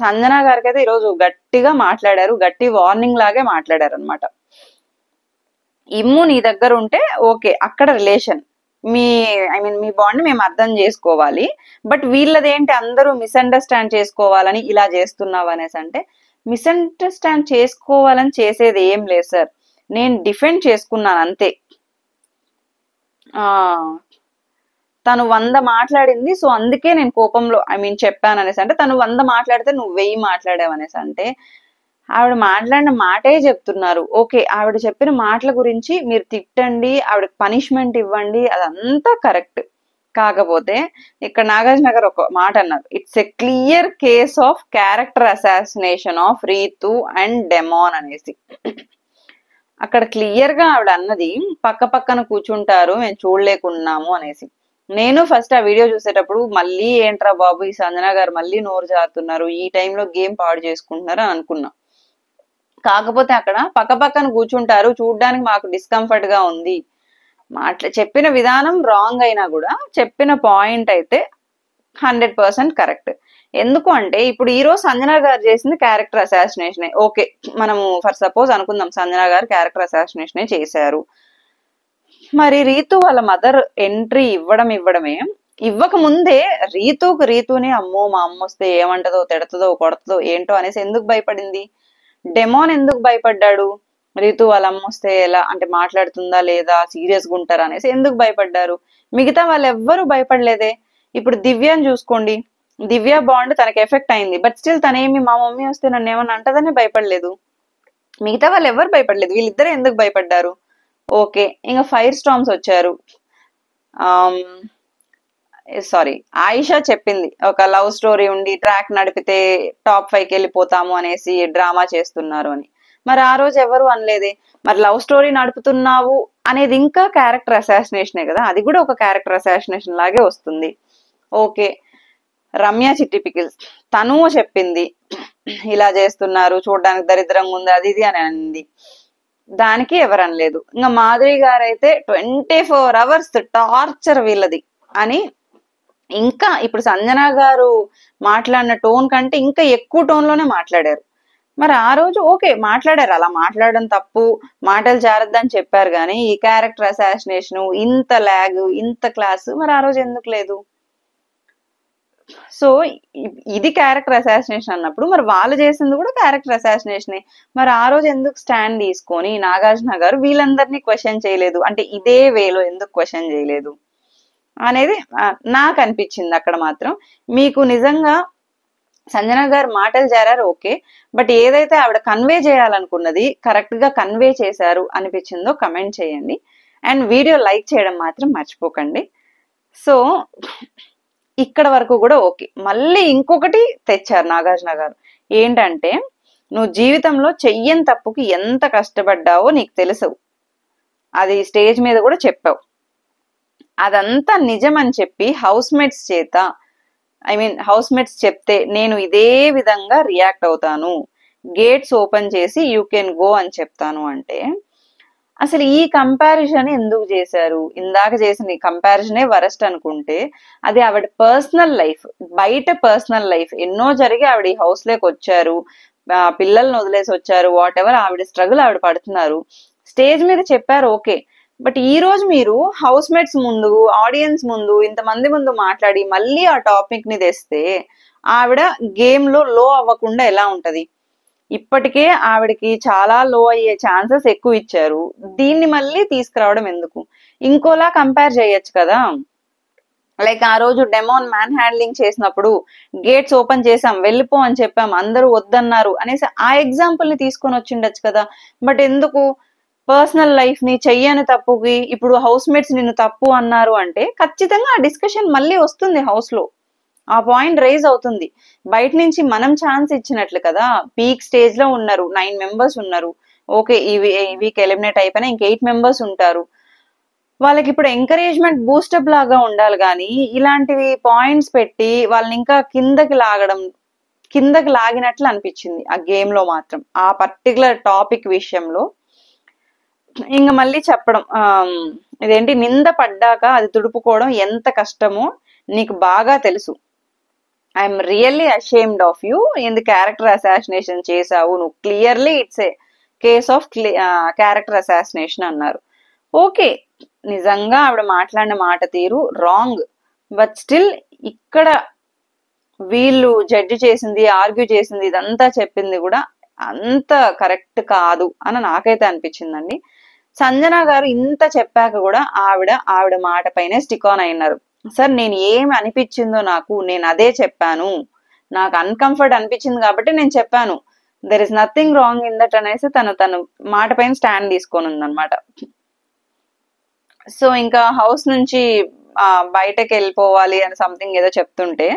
సంజన గారికి అయితే ఈరోజు గట్టిగా మాట్లాడారు, గట్టి వార్నింగ్ లాగే మాట్లాడారు అనమాట. ఇమ్ము నీ దగ్గర ఉంటే ఓకే, అక్కడ రిలేషన్ మీ బాండ్ మేము అర్థం చేసుకోవాలి, బట్ వీళ్ళదేంటి అందరూ మిస్అండర్స్టాండ్ చేసుకోవాలని ఇలా చేస్తున్నావు అనేసి. అంటే మిస్అండర్స్టాండ్ చేసుకోవాలని చేసేది ఏం లేదు సార్, నేను డిఫెండ్ చేసుకున్నాను అంతే. తను 100 మాట్లాడింది, సో అందుకే నేను కోపంలో చెప్పాను అనేసి. అంటే తను 100 మాట్లాడితే నువ్వు 1000 మాట్లాడావు అనేసి. అంటే ఆవిడ మాట్లాడిన మాటే చెప్తున్నారు, ఓకే ఆవిడ చెప్పిన మాటల గురించి మీరు తిట్టండి, ఆవిడకి పనిష్మెంట్ ఇవ్వండి, అదంతా కరెక్ట్. కాకపోతే ఇక్కడ నాగార్జున గారు ఒక మాట అన్నారు, it's a clear case of character assassination of Ritu and demon అనేసి. అక్కడ క్లియర్ గా ఆవిడ అన్నది పక్క పక్కన కూర్చుంటారు మేము చూడలేకున్నాము అనేసి. నేను ఫస్ట్ ఆ వీడియో చూసేటప్పుడు మళ్ళీ ఏంట్రా బాబు ఈ సంజన గారు మళ్ళీ నోరు జారుతున్నారు, ఈ టైంలో గేమ్ పాడు చేసుకుంటున్నారు అని అనుకున్నా. కాకపోతే అక్కడ పక్క పక్కన కూర్చుంటారు, చూడ్డానికి మాకు డిస్కంఫర్ట్ గా ఉంది, చెప్పిన విధానం రాంగ్ అయినా కూడా చెప్పిన పాయింట్ అయితే 100% కరెక్ట్. ఎందుకు అంటే ఇప్పుడు ఈ రోజు సంజన గారు చేసింది క్యారెక్టర్ అసాసినేషన్, ఓకే మనము ఫర్ సపోజ్ అనుకుందాం సంజన గారు క్యారెక్టర్ అసాసినేషన్ చేశారు. మరి రీతు వాళ్ళ మదర్ ఎంట్రీ ఇవ్వడమే, ఇవ్వక ముందే రీతుని అమ్మో మా అమ్మ వస్తే ఏమంటదో తిడతదో కొడతదో ఏంటో అనేసి ఎందుకు భయపడింది? డెమాన్ ఎందుకు భయపడ్డాడు? రీతు వాళ్ళ అమ్మ వస్తే ఎలా అంటే మాట్లాడుతుందా లేదా, సీరియస్ గా ఉంటారా అనేసి ఎందుకు భయపడ్డారు? మిగతా వాళ్ళు ఎవ్వరూ భయపడలేదే. ఇప్పుడు దివ్యని చూసుకోండి, దివ్య బాండ్ తనకి ఎఫెక్ట్ అయింది, బట్ స్టిల్ తనేమి మా మమ్మీ వస్తే నన్ను ఏమన్నా అంటదని భయపడలేదు. మిగతా వాళ్ళు ఎవరు భయపడలేదు, వీళ్ళిద్దరే ఎందుకు భయపడ్డారు? ఓకే, ఇంకా ఫైర్ స్టార్మ్స్ వచ్చారు. సారీ, ఆయిషా చెప్పింది ఒక లవ్ స్టోరీ ఉండి ట్రాక్ నడిపితే టాప్ 5కి వెళ్ళిపోతాము అనేసి డ్రామా చేస్తున్నారు అని. మరి ఆ రోజు ఎవరు అనలేదే. మరి లవ్ స్టోరీ నడుపుతున్నావు అనేది ఇంకా క్యారెక్టర్ అసాసినేషనే కదా, అది కూడా ఒక క్యారెక్టర్ అసాసినేషన్ లాగే వస్తుంది. ఓకే, రమ్య చిట్టి పికిల్స్ తను చెప్పింది ఇలా చేస్తున్నారు, చూడడానికి దరిద్రంగా ఉంది, అది ఇది అని అంది. దానికి ఎవరు అనలేదు. ఇంకా మాధురి గారు అయితే 24 hours టార్చర్ వీళ్ళది అని, ఇంకా ఇప్పుడు సంజన గారు మాట్లాడిన టోన్ కంటే ఇంకా ఎక్కువ టోన్ లోనే మాట్లాడారు. మరి ఆ రోజు ఓకే మాట్లాడారు, అలా మాట్లాడడం తప్పు, మాటలు జారద్దని చెప్పారు, కానీ ఈ క్యారెక్టర్ అసాసినేషన్, ఇంత ల్యాగ్, ఇంత క్లాస్ మరి ఆ రోజు ఎందుకు లేదు? సో ఇది క్యారెక్టర్ అసాసినేషన్ అన్నప్పుడు మరి వాళ్ళు చేసింది కూడా క్యారెక్టర్ అసాసినేషనే. మరి ఆ రోజు ఎందుకు స్టాండ్ తీసుకొని నాగార్జున గారు వీళ్ళందరినీ క్వశ్చన్ చేయలేదు, అంటే ఇదే వేలో ఎందుకు క్వశ్చన్ చేయలేదు అనేది నాకు అనిపించింది అక్కడ మాత్రం. మీకు నిజంగా సంజన గారు మాటలు జారారు ఓకే, బట్ ఏదైతే ఆవిడ కన్వే చేయాలనుకున్నది కరెక్ట్ గా కన్వే చేశారు అనిపించిందో కమెంట్ చేయండి. అండ్ వీడియో లైక్ చేయడం మాత్రం మర్చిపోకండి. సో ఇక్కడ వరకు కూడా ఓకే. మళ్ళీ ఇంకొకటి తెచ్చారు నాగార్జున గారు, ఏంటంటే నువ్వు జీవితంలో చెయ్యని తప్పుకి ఎంత కష్టపడ్డావో నీకు తెలుసు, అది స్టేజ్ మీద కూడా చెప్పావు, అదంతా నిజం అని చెప్పి హౌస్ మేట్స్ చేత హౌస్ మేట్స్ చెప్తే నేను ఇదే విధంగా రియాక్ట్ అవుతాను, గేట్స్ ఓపెన్ చేసి యూ కెన్ గో అని చెప్తాను అంటే అసలు ఈ కంపారిజన్ ఎందుకు చేశారు? ఇందాక చేసిన కంపారిజనే వరస్ట్ అనుకుంటే అది ఆవిడ పర్సనల్ లైఫ్, బయట పర్సనల్ లైఫ్ ఎన్నో జరిగి ఆవిడ ఈ హౌస్ లోకి వచ్చారు, పిల్లల్ని వదిలేసి వచ్చారు, వాట్ ఎవర్ ఆవిడ స్ట్రగుల్ ఆవిడ పడుతున్నారు, స్టేజ్ మీద చెప్పారు ఓకే. బట్ ఈ రోజు మీరు హౌస్ మేట్స్ ముందు, ఆడియన్స్ ముందు, ఇంతమంది ముందు మాట్లాడి మళ్ళీ ఆ టాపిక్ ని తెస్తే ఆవిడ గేమ్ లో లో అవ్వకుండా ఎలా ఉంటది? ఇప్పటికే ఆవిడకి చాలా లో అయ్యే ఛాన్సెస్ ఎక్కువ ఇచ్చారు, దీన్ని మళ్ళీ తీసుకురావడం ఎందుకు? ఇంకోలా కంపేర్ చేయొచ్చు కదా. లైక్ ఆ రోజు డెమోన్ మ్యాన్ హ్యాండ్లింగ్ చేసినప్పుడు గేట్స్ ఓపెన్ చేసాం, వెళ్ళిపో అని చెప్పాం, అందరూ వద్దన్నారు అనేసి ఆ ఎగ్జాంపుల్ ని తీసుకొని వచ్చిండొచ్చు కదా. బట్ ఎందుకు పర్సనల్ లైఫ్ ని, చెయ్యని తప్పుకి ఇప్పుడు హౌస్ మేట్స్ నిన్ను తప్పు అన్నారు అంటే ఖచ్చితంగా ఆ డిస్కషన్ మళ్ళీ వస్తుంది హౌస్ లో, ఆ పాయింట్ రైజ్ అవుతుంది. బయట నుంచి మనం ఛాన్స్ ఇచ్చినట్లు కదా, పీక్ స్టేజ్ లో ఉన్నారు, 9 members ఉన్నారు, ఓకే ఈ వీక్ ఎలిమినేట్ అయిపోయినా ఇంక 8 members ఉంటారు, వాళ్ళకి ఇప్పుడు ఎంకరేజ్మెంట్ బూస్టప్ లాగా ఉండాలి, కానీ ఇలాంటివి పాయింట్స్ పెట్టి వాళ్ళని ఇంకా కిందకి లాగినట్లు అనిపించింది ఆ గేమ్ లో మాత్రం, ఆ పర్టికులర్ టాపిక్ విషయంలో. ఇంకా మళ్ళీ చెప్పడం ఇదేంటి, నింద పడ్డాక అది తుడుపుకోవడం ఎంత కష్టమో నీకు బాగా తెలుసు, I'm really ashamed of you, ఎందుకు క్యారెక్టర్ అసాసినేషన్ చేసావు నువ్వు, clearly it's a case of character assassination అన్నారు. ఓకే, నిజంగా ఆవిడ మాట్లాడిన మాట తీరు రాంగ్, బట్ స్టిల్ ఇక్కడ వీళ్ళు జడ్జి చేసింది, ఆర్గ్యూ చేసింది, ఇదంతా చెప్పింది కూడా అంత కరెక్ట్ కాదు అని నాకైతే అనిపించిందండి. సంజన గారు ఇంత చెప్పాక కూడా ఆవిడ మాట పైనే స్టిక్ ఆన్ అయినారు. సార్ నేను ఏమి అనిపించిందో నాకు, నేను అదే చెప్పాను, నాకు అన్కంఫర్ట్ అనిపించింది కాబట్టి నేను చెప్పాను, there is nothing wrong in that అనేసి తను మాట పైన స్టాండ్ తీసుకొని ఉందన్నమాట. సో ఇంకా హౌస్ నుంచి బయటకు వెళ్ళిపోవాలి అని సంథింగ్ ఏదో చెప్తుంటే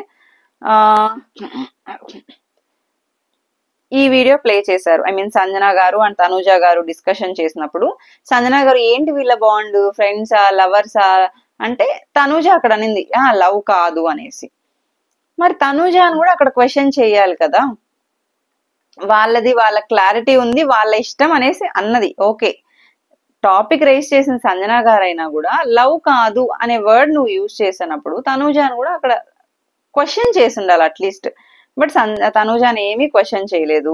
ఈ వీడియో ప్లే చేశారు. సంజన గారు అండ్ తనూజ గారు డిస్కషన్ చేసినప్పుడు సంజన గారు ఏంటి వీళ్ళ బాండ్, ఫ్రెండ్సా లవర్సా అంటే తనూజ అక్కడ అనింది లవ్ కాదు అనేసి. మరి తనూజని కూడా అక్కడ క్వశ్చన్ చేయాలి కదా, వాళ్ళది వాళ్ళ క్లారిటీ ఉంది, వాళ్ళ ఇష్టం అనేసి అన్నది ఓకే. టాపిక్ రైజ్ చేసిన సంజన గారైనా కూడా లవ్ కాదు అనే వర్డ్ నువ్వు యూజ్ చేసినప్పుడు తనూజని కూడా అక్కడ క్వశ్చన్ చేసి ఉండాలి అట్లీస్ట్. బట్ తనూజని ఏమీ క్వశ్చన్ చేయలేదు.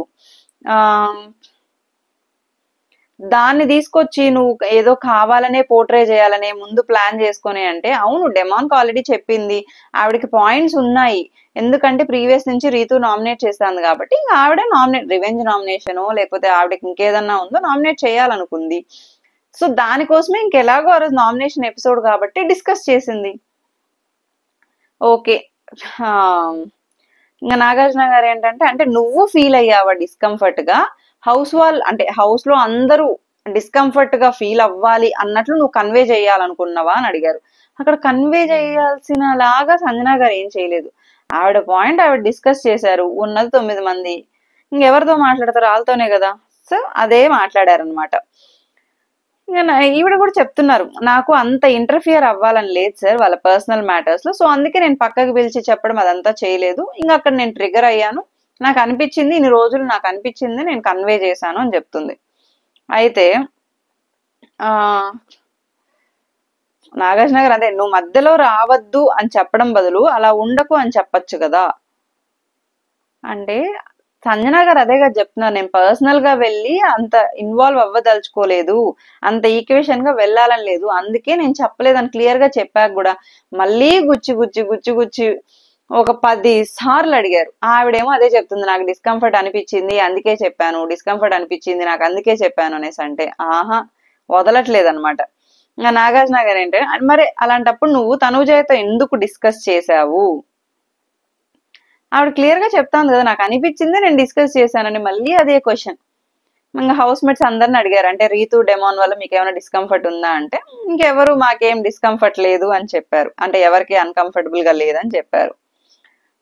దాన్ని తీసుకొచ్చి నువ్వు ఏదో కావాలనే పోర్ట్రే చేయాలనే ముందు ప్లాన్ చేసుకొని అంటే, అవును డెమాన్కి ఆల్రెడీ చెప్పింది, ఆవిడకి పాయింట్స్ ఉన్నాయి, ఎందుకంటే ప్రీవియస్ నుంచి రీతు నామినేట్ చేస్తాంది కాబట్టి ఇంకా ఆవిడ రివెంజ్ నామినేషన్ లేకపోతే ఆవిడకి ఇంకేదన్నా ఉందో నామినేట్ చేయాలనుకుంది. సో దానికోసమే ఇంకెలాగో ఆ రోజు నామినేషన్ ఎపిసోడ్ కాబట్టి డిస్కస్ చేసింది. ఓకే, ఇంకా నాగార్జున గారు ఏంటంటే, అంటే నువ్వు ఫీల్ అయ్యావా డిస్కంఫర్ట్ గా హౌస్ అంటే హౌస్ లో అందరూ డిస్కంఫర్ట్ గా ఫీల్ అవ్వాలి అన్నట్లు నువ్వు కన్వే చేయాలనుకున్నావా అని అడిగారు. అక్కడ కన్వే చేయాల్సిన లాగా సంజన గారు ఏం చేయలేదు. ఆవిడ పాయింట్ ఆవిడ డిస్కస్ చేశారు. ఉన్నది 9 మంది, ఇంకెవరితో మాట్లాడతారు, వాళ్ళతోనే కదా. సో అదే మాట్లాడారనమాట. ఈవిడ కూడా చెప్తున్నారు, నాకు అంత ఇంటర్ఫియర్ అవ్వాలని లేదు సార్ వాళ్ళ పర్సనల్ మ్యాటర్స్ లో, సో అందుకే నేను పక్కకు పిలిచి చెప్పడం అదంతా చేయలేదు. ఇంకా అక్కడ నేను ట్రిగర్ అయ్యాను, నాకు అనిపించింది, ఇన్ని రోజులు నాకు అనిపించింది, నేను కన్వే చేశాను అని చెప్తుంది. అయితే ఆ నాగార్జున గారు అదే, నువ్వు మధ్యలో రావద్దు అని చెప్పడం బదులు అలా ఉండకు అని చెప్పొచ్చు కదా అంటే, సంజన గారు అదే కదా చెప్తున్నారు, నేను పర్సనల్ గా వెళ్ళి అంత ఇన్వాల్వ్ అవ్వదలుచుకోలేదు, అంత ఈక్వేషన్ గా వెళ్ళాలని లేదు, అందుకే నేను చెప్పలేదని క్లియర్ గా చెప్పాక కూడా మళ్ళీ గుచ్చి గుచ్చి గుచ్చి గుచ్చి ఒక 10 సార్లు అడిగారు. ఆవిడేమో అదే చెప్తుంది, నాకు డిస్కంఫర్ట్ అనిపించింది అందుకే చెప్పాను, డిస్కంఫర్ట్ అనిపించింది నాకు అందుకే చెప్పాను అనేసి. అంటే ఆహా వదలట్లేదు అనమాట. ఇంకా నాగార్జున గారు ఏంటంటే, మరి అలాంటప్పుడు నువ్వు తనుజతో ఎందుకు డిస్కస్ చేశావు? ఆవిడ క్లియర్ గా చెప్తాను కదా, నాకు అనిపించింది నేను డిస్కస్ చేశానని. మళ్ళీ అదే క్వశ్చన్. ఇంకా హౌస్ మేట్స్ అందరిని అడిగారు, అంటే రీతు డెమోన్ వల్ల మీకు ఏమైనా డిస్కంఫర్ట్ ఉందా అంటే, ఇంకెవరు మాకేం డిస్కంఫర్ట్ లేదు అని చెప్పారు, అంటే ఎవరికి అన్కంఫర్టబుల్ గా లేదని చెప్పారు.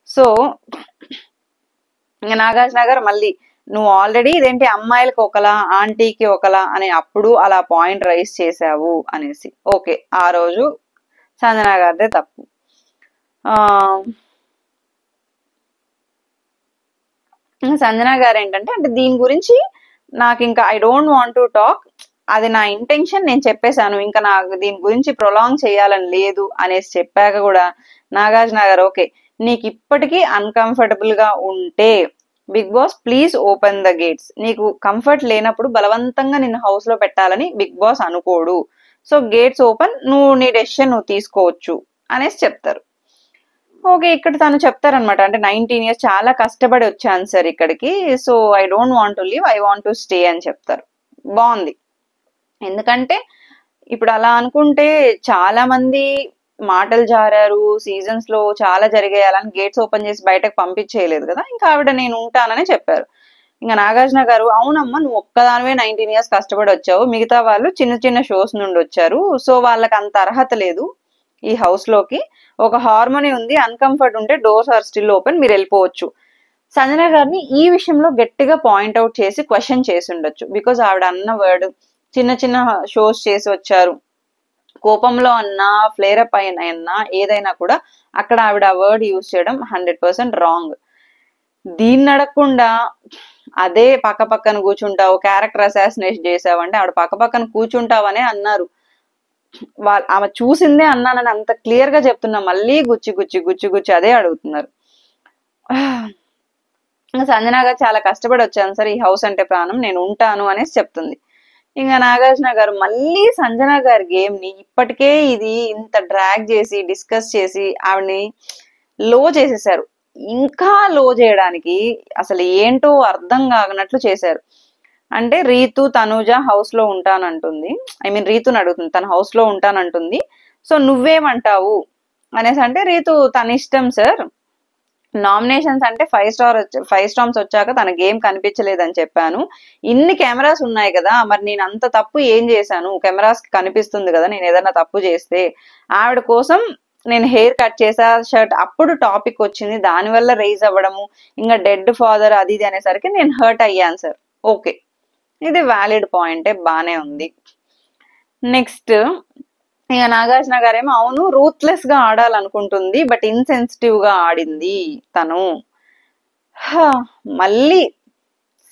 సో ఇంకా నాగార్జున గారు మళ్ళీ, నువ్వు ఆల్రెడీ ఇదేంటి అమ్మాయిలకి ఒకలా ఆంటీకి ఒకలా అని అప్పుడు అలా పాయింట్ రైజ్ చేసావు అనేసి. ఓకే, ఆ రోజు సంజన గారిదే తప్పు. సంజన గారు ఏంటంటే, అంటే దీని గురించి నాకు ఇంకా I don't want to talk, అది నా ఇంటెన్షన్, నేను చెప్పేశాను, ఇంకా నాకు దీని గురించి ప్రొలాంగ్ చేయాలని లేదు అనేసి చెప్పాక కూడా నాగార్జున గారు, ఓకే నీకు ఇప్పటికీ అన్కంఫర్టబుల్ గా ఉంటే big boss please open the gates, నీకు కంఫర్ట్ లేనప్పుడు బలవంతంగా నిన్ను హౌస్ లో పెట్టాలని బిగ్ బాస్ అనుకోడు, సో గేట్స్ ఓపెన్, నువ్వు నీ డెసిషన్ నువ్వు తీసుకోవచ్చు అనేసి చెప్తారు. ఓకే, ఇక్కడ తను చెప్తారనమాట, అంటే 19 years చాలా కష్టపడి వచ్చాను సార్ ఇక్కడికి, so I don't want to leave, I want to stay అని చెప్తారు. బాగుంది, ఎందుకంటే ఇప్పుడు అలా అనుకుంటే చాలా మంది మాటలు జారారు, సీజన్స్ లో చాలా జరిగాయి, అలా గేట్స్ ఓపెన్ చేసి బయటకు పంపించేయలేదు కదా. ఇంకా ఆవిడ నేను ఉంటానని చెప్పారు. ఇంకా నాగార్జున గారు, అవునమ్మా నువ్వు ఒక్కదానివే 19 years కష్టపడి వచ్చావు, మిగతా వాళ్ళు చిన్న చిన్న షోస్ నుండి వచ్చారు, సో వాళ్ళకి అంత అర్హత లేదు ఈ హౌస్ లోకి, ఒక హార్మోనీ ఉంది, అన్కంఫర్ట్ ఉంటే డోర్స్ ఆర్ స్టిల్ ఓపెన్, మీరు వెళ్ళిపోవచ్చు. సంజన గారిని ఈ విషయంలో గట్టిగా పాయింట్అవుట్ చేసి క్వశ్చన్ చేసి ఉండొచ్చు, బికాజ్ ఆవిడ అన్న వర్డ్, చిన్న చిన్న షోస్ చేసి వచ్చారు, కోపంలో అన్నా ఫ్లేరప్ అయినా ఏదైనా కూడా అక్కడ ఆవిడ ఆ వర్డ్ యూజ్ చేయడం 100% రాంగ్. దీన్ని అడగకుండా అదే పక్క పక్కన కూర్చుంటావు, క్యారెక్టర్ అసాసినేషన్ చేసావు అంటే, ఆవిడ పక్క పక్కన కూర్చుంటావనే అన్నారు, ఆమె చూసిందే అన్నానని అంత క్లియర్ గా చెప్తున్నా, మళ్ళీ గుచ్చి గుచ్చి గుచ్చి గుచ్చి అదే అడుగుతున్నారు. సంజన గారు, చాలా కష్టపడి వచ్చాను సార్, ఈ హౌస్ అంటే ప్రాణం, నేను ఉంటాను అనేసి చెప్తుంది. ఇంకా నాగార్జున గారు మళ్ళీ సంజన గారి గేమ్ ని ఇప్పటికే ఇది ఇంత డ్రాగ్ చేసి డిస్కస్ చేసి ఆవిడని లో చేసేసారు, ఇంకా లో చేయడానికి అసలు ఏంటో అర్థం కానట్లు చేశారు. అంటే రీతు తనూజ హౌస్ లో ఉంటానంటుంది, ఐ మీన్ రీతుని అడుగుతుంది, తన హౌస్ లో ఉంటానంటుంది, సో నువ్వేమంటావు అనేసి. అంటే రీతు, తన ఇష్టం సార్, నామినేషన్స్ అంటే 5 స్టార్స్ వచ్చాక తన గేమ్ కనిపించలేదని చెప్పాను, ఇన్ని కెమెరాస్ ఉన్నాయి కదా, మరి నేను అంత తప్పు ఏం చేశాను, కెమెరాస్ కనిపిస్తుంది కదా నేను ఏదైనా తప్పు చేస్తే, ఆవిడ కోసం నేను హెయిర్ కట్ చేసా, షర్ట్, అప్పుడు టాపిక్ వచ్చింది, దానివల్ల రైజ్ అవ్వడము, ఇంకా డెడ్ ఫాదర్ అది ఇది అనేసరికి నేను హర్ట్ అయ్యాను సార్. ఓకే, ఇది వ్యాలిడ్ పాయింటే, బానే ఉంది. నెక్స్ట్ ఇక నాగార్జున గారేమో, అవును రూత్లెస్ గా ఆడాలనుకుంటుంది బట్ ఇన్సెన్సిటివ్ గా ఆడింది తను. మళ్ళీ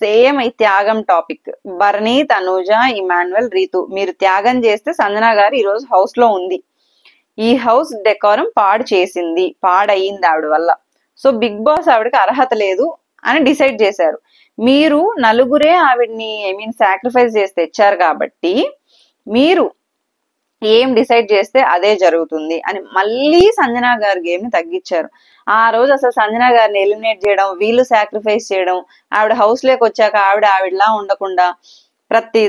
సేమ్ ఈ త్యాగం టాపిక్, బర్నీ తనూజ ఇమాన్యుయల్ రీతు, మీరు త్యాగం చేస్తే సంజన గారు ఈరోజు హౌస్ లో ఉంది, ఈ హౌస్ డెకోరం పాడు చేసింది, పాడయింది ఆవిడ వల్ల, సో బిగ్ బాస్ ఆవిడకి అర్హత లేదు అని డిసైడ్ చేశారు. మీరు నలుగురే ఆవిడ్ని ఐ మీన్ సాక్రిఫైస్ చేసి తెచ్చారు కాబట్టి మీరు ఏం డిసైడ్ చేస్తే అదే జరుగుతుంది అని మళ్ళీ సంజన గారి గేమ్ ని తగ్గించారు. ఆ రోజు అసలు సంజన గారిని ఎలిమినేట్ చేయడం, వీళ్ళు సాక్రిఫైస్ చేయడం, ఆవిడ హౌస్ లోకి వచ్చాక ఆవిడలా ఉండకుండా ప్రతి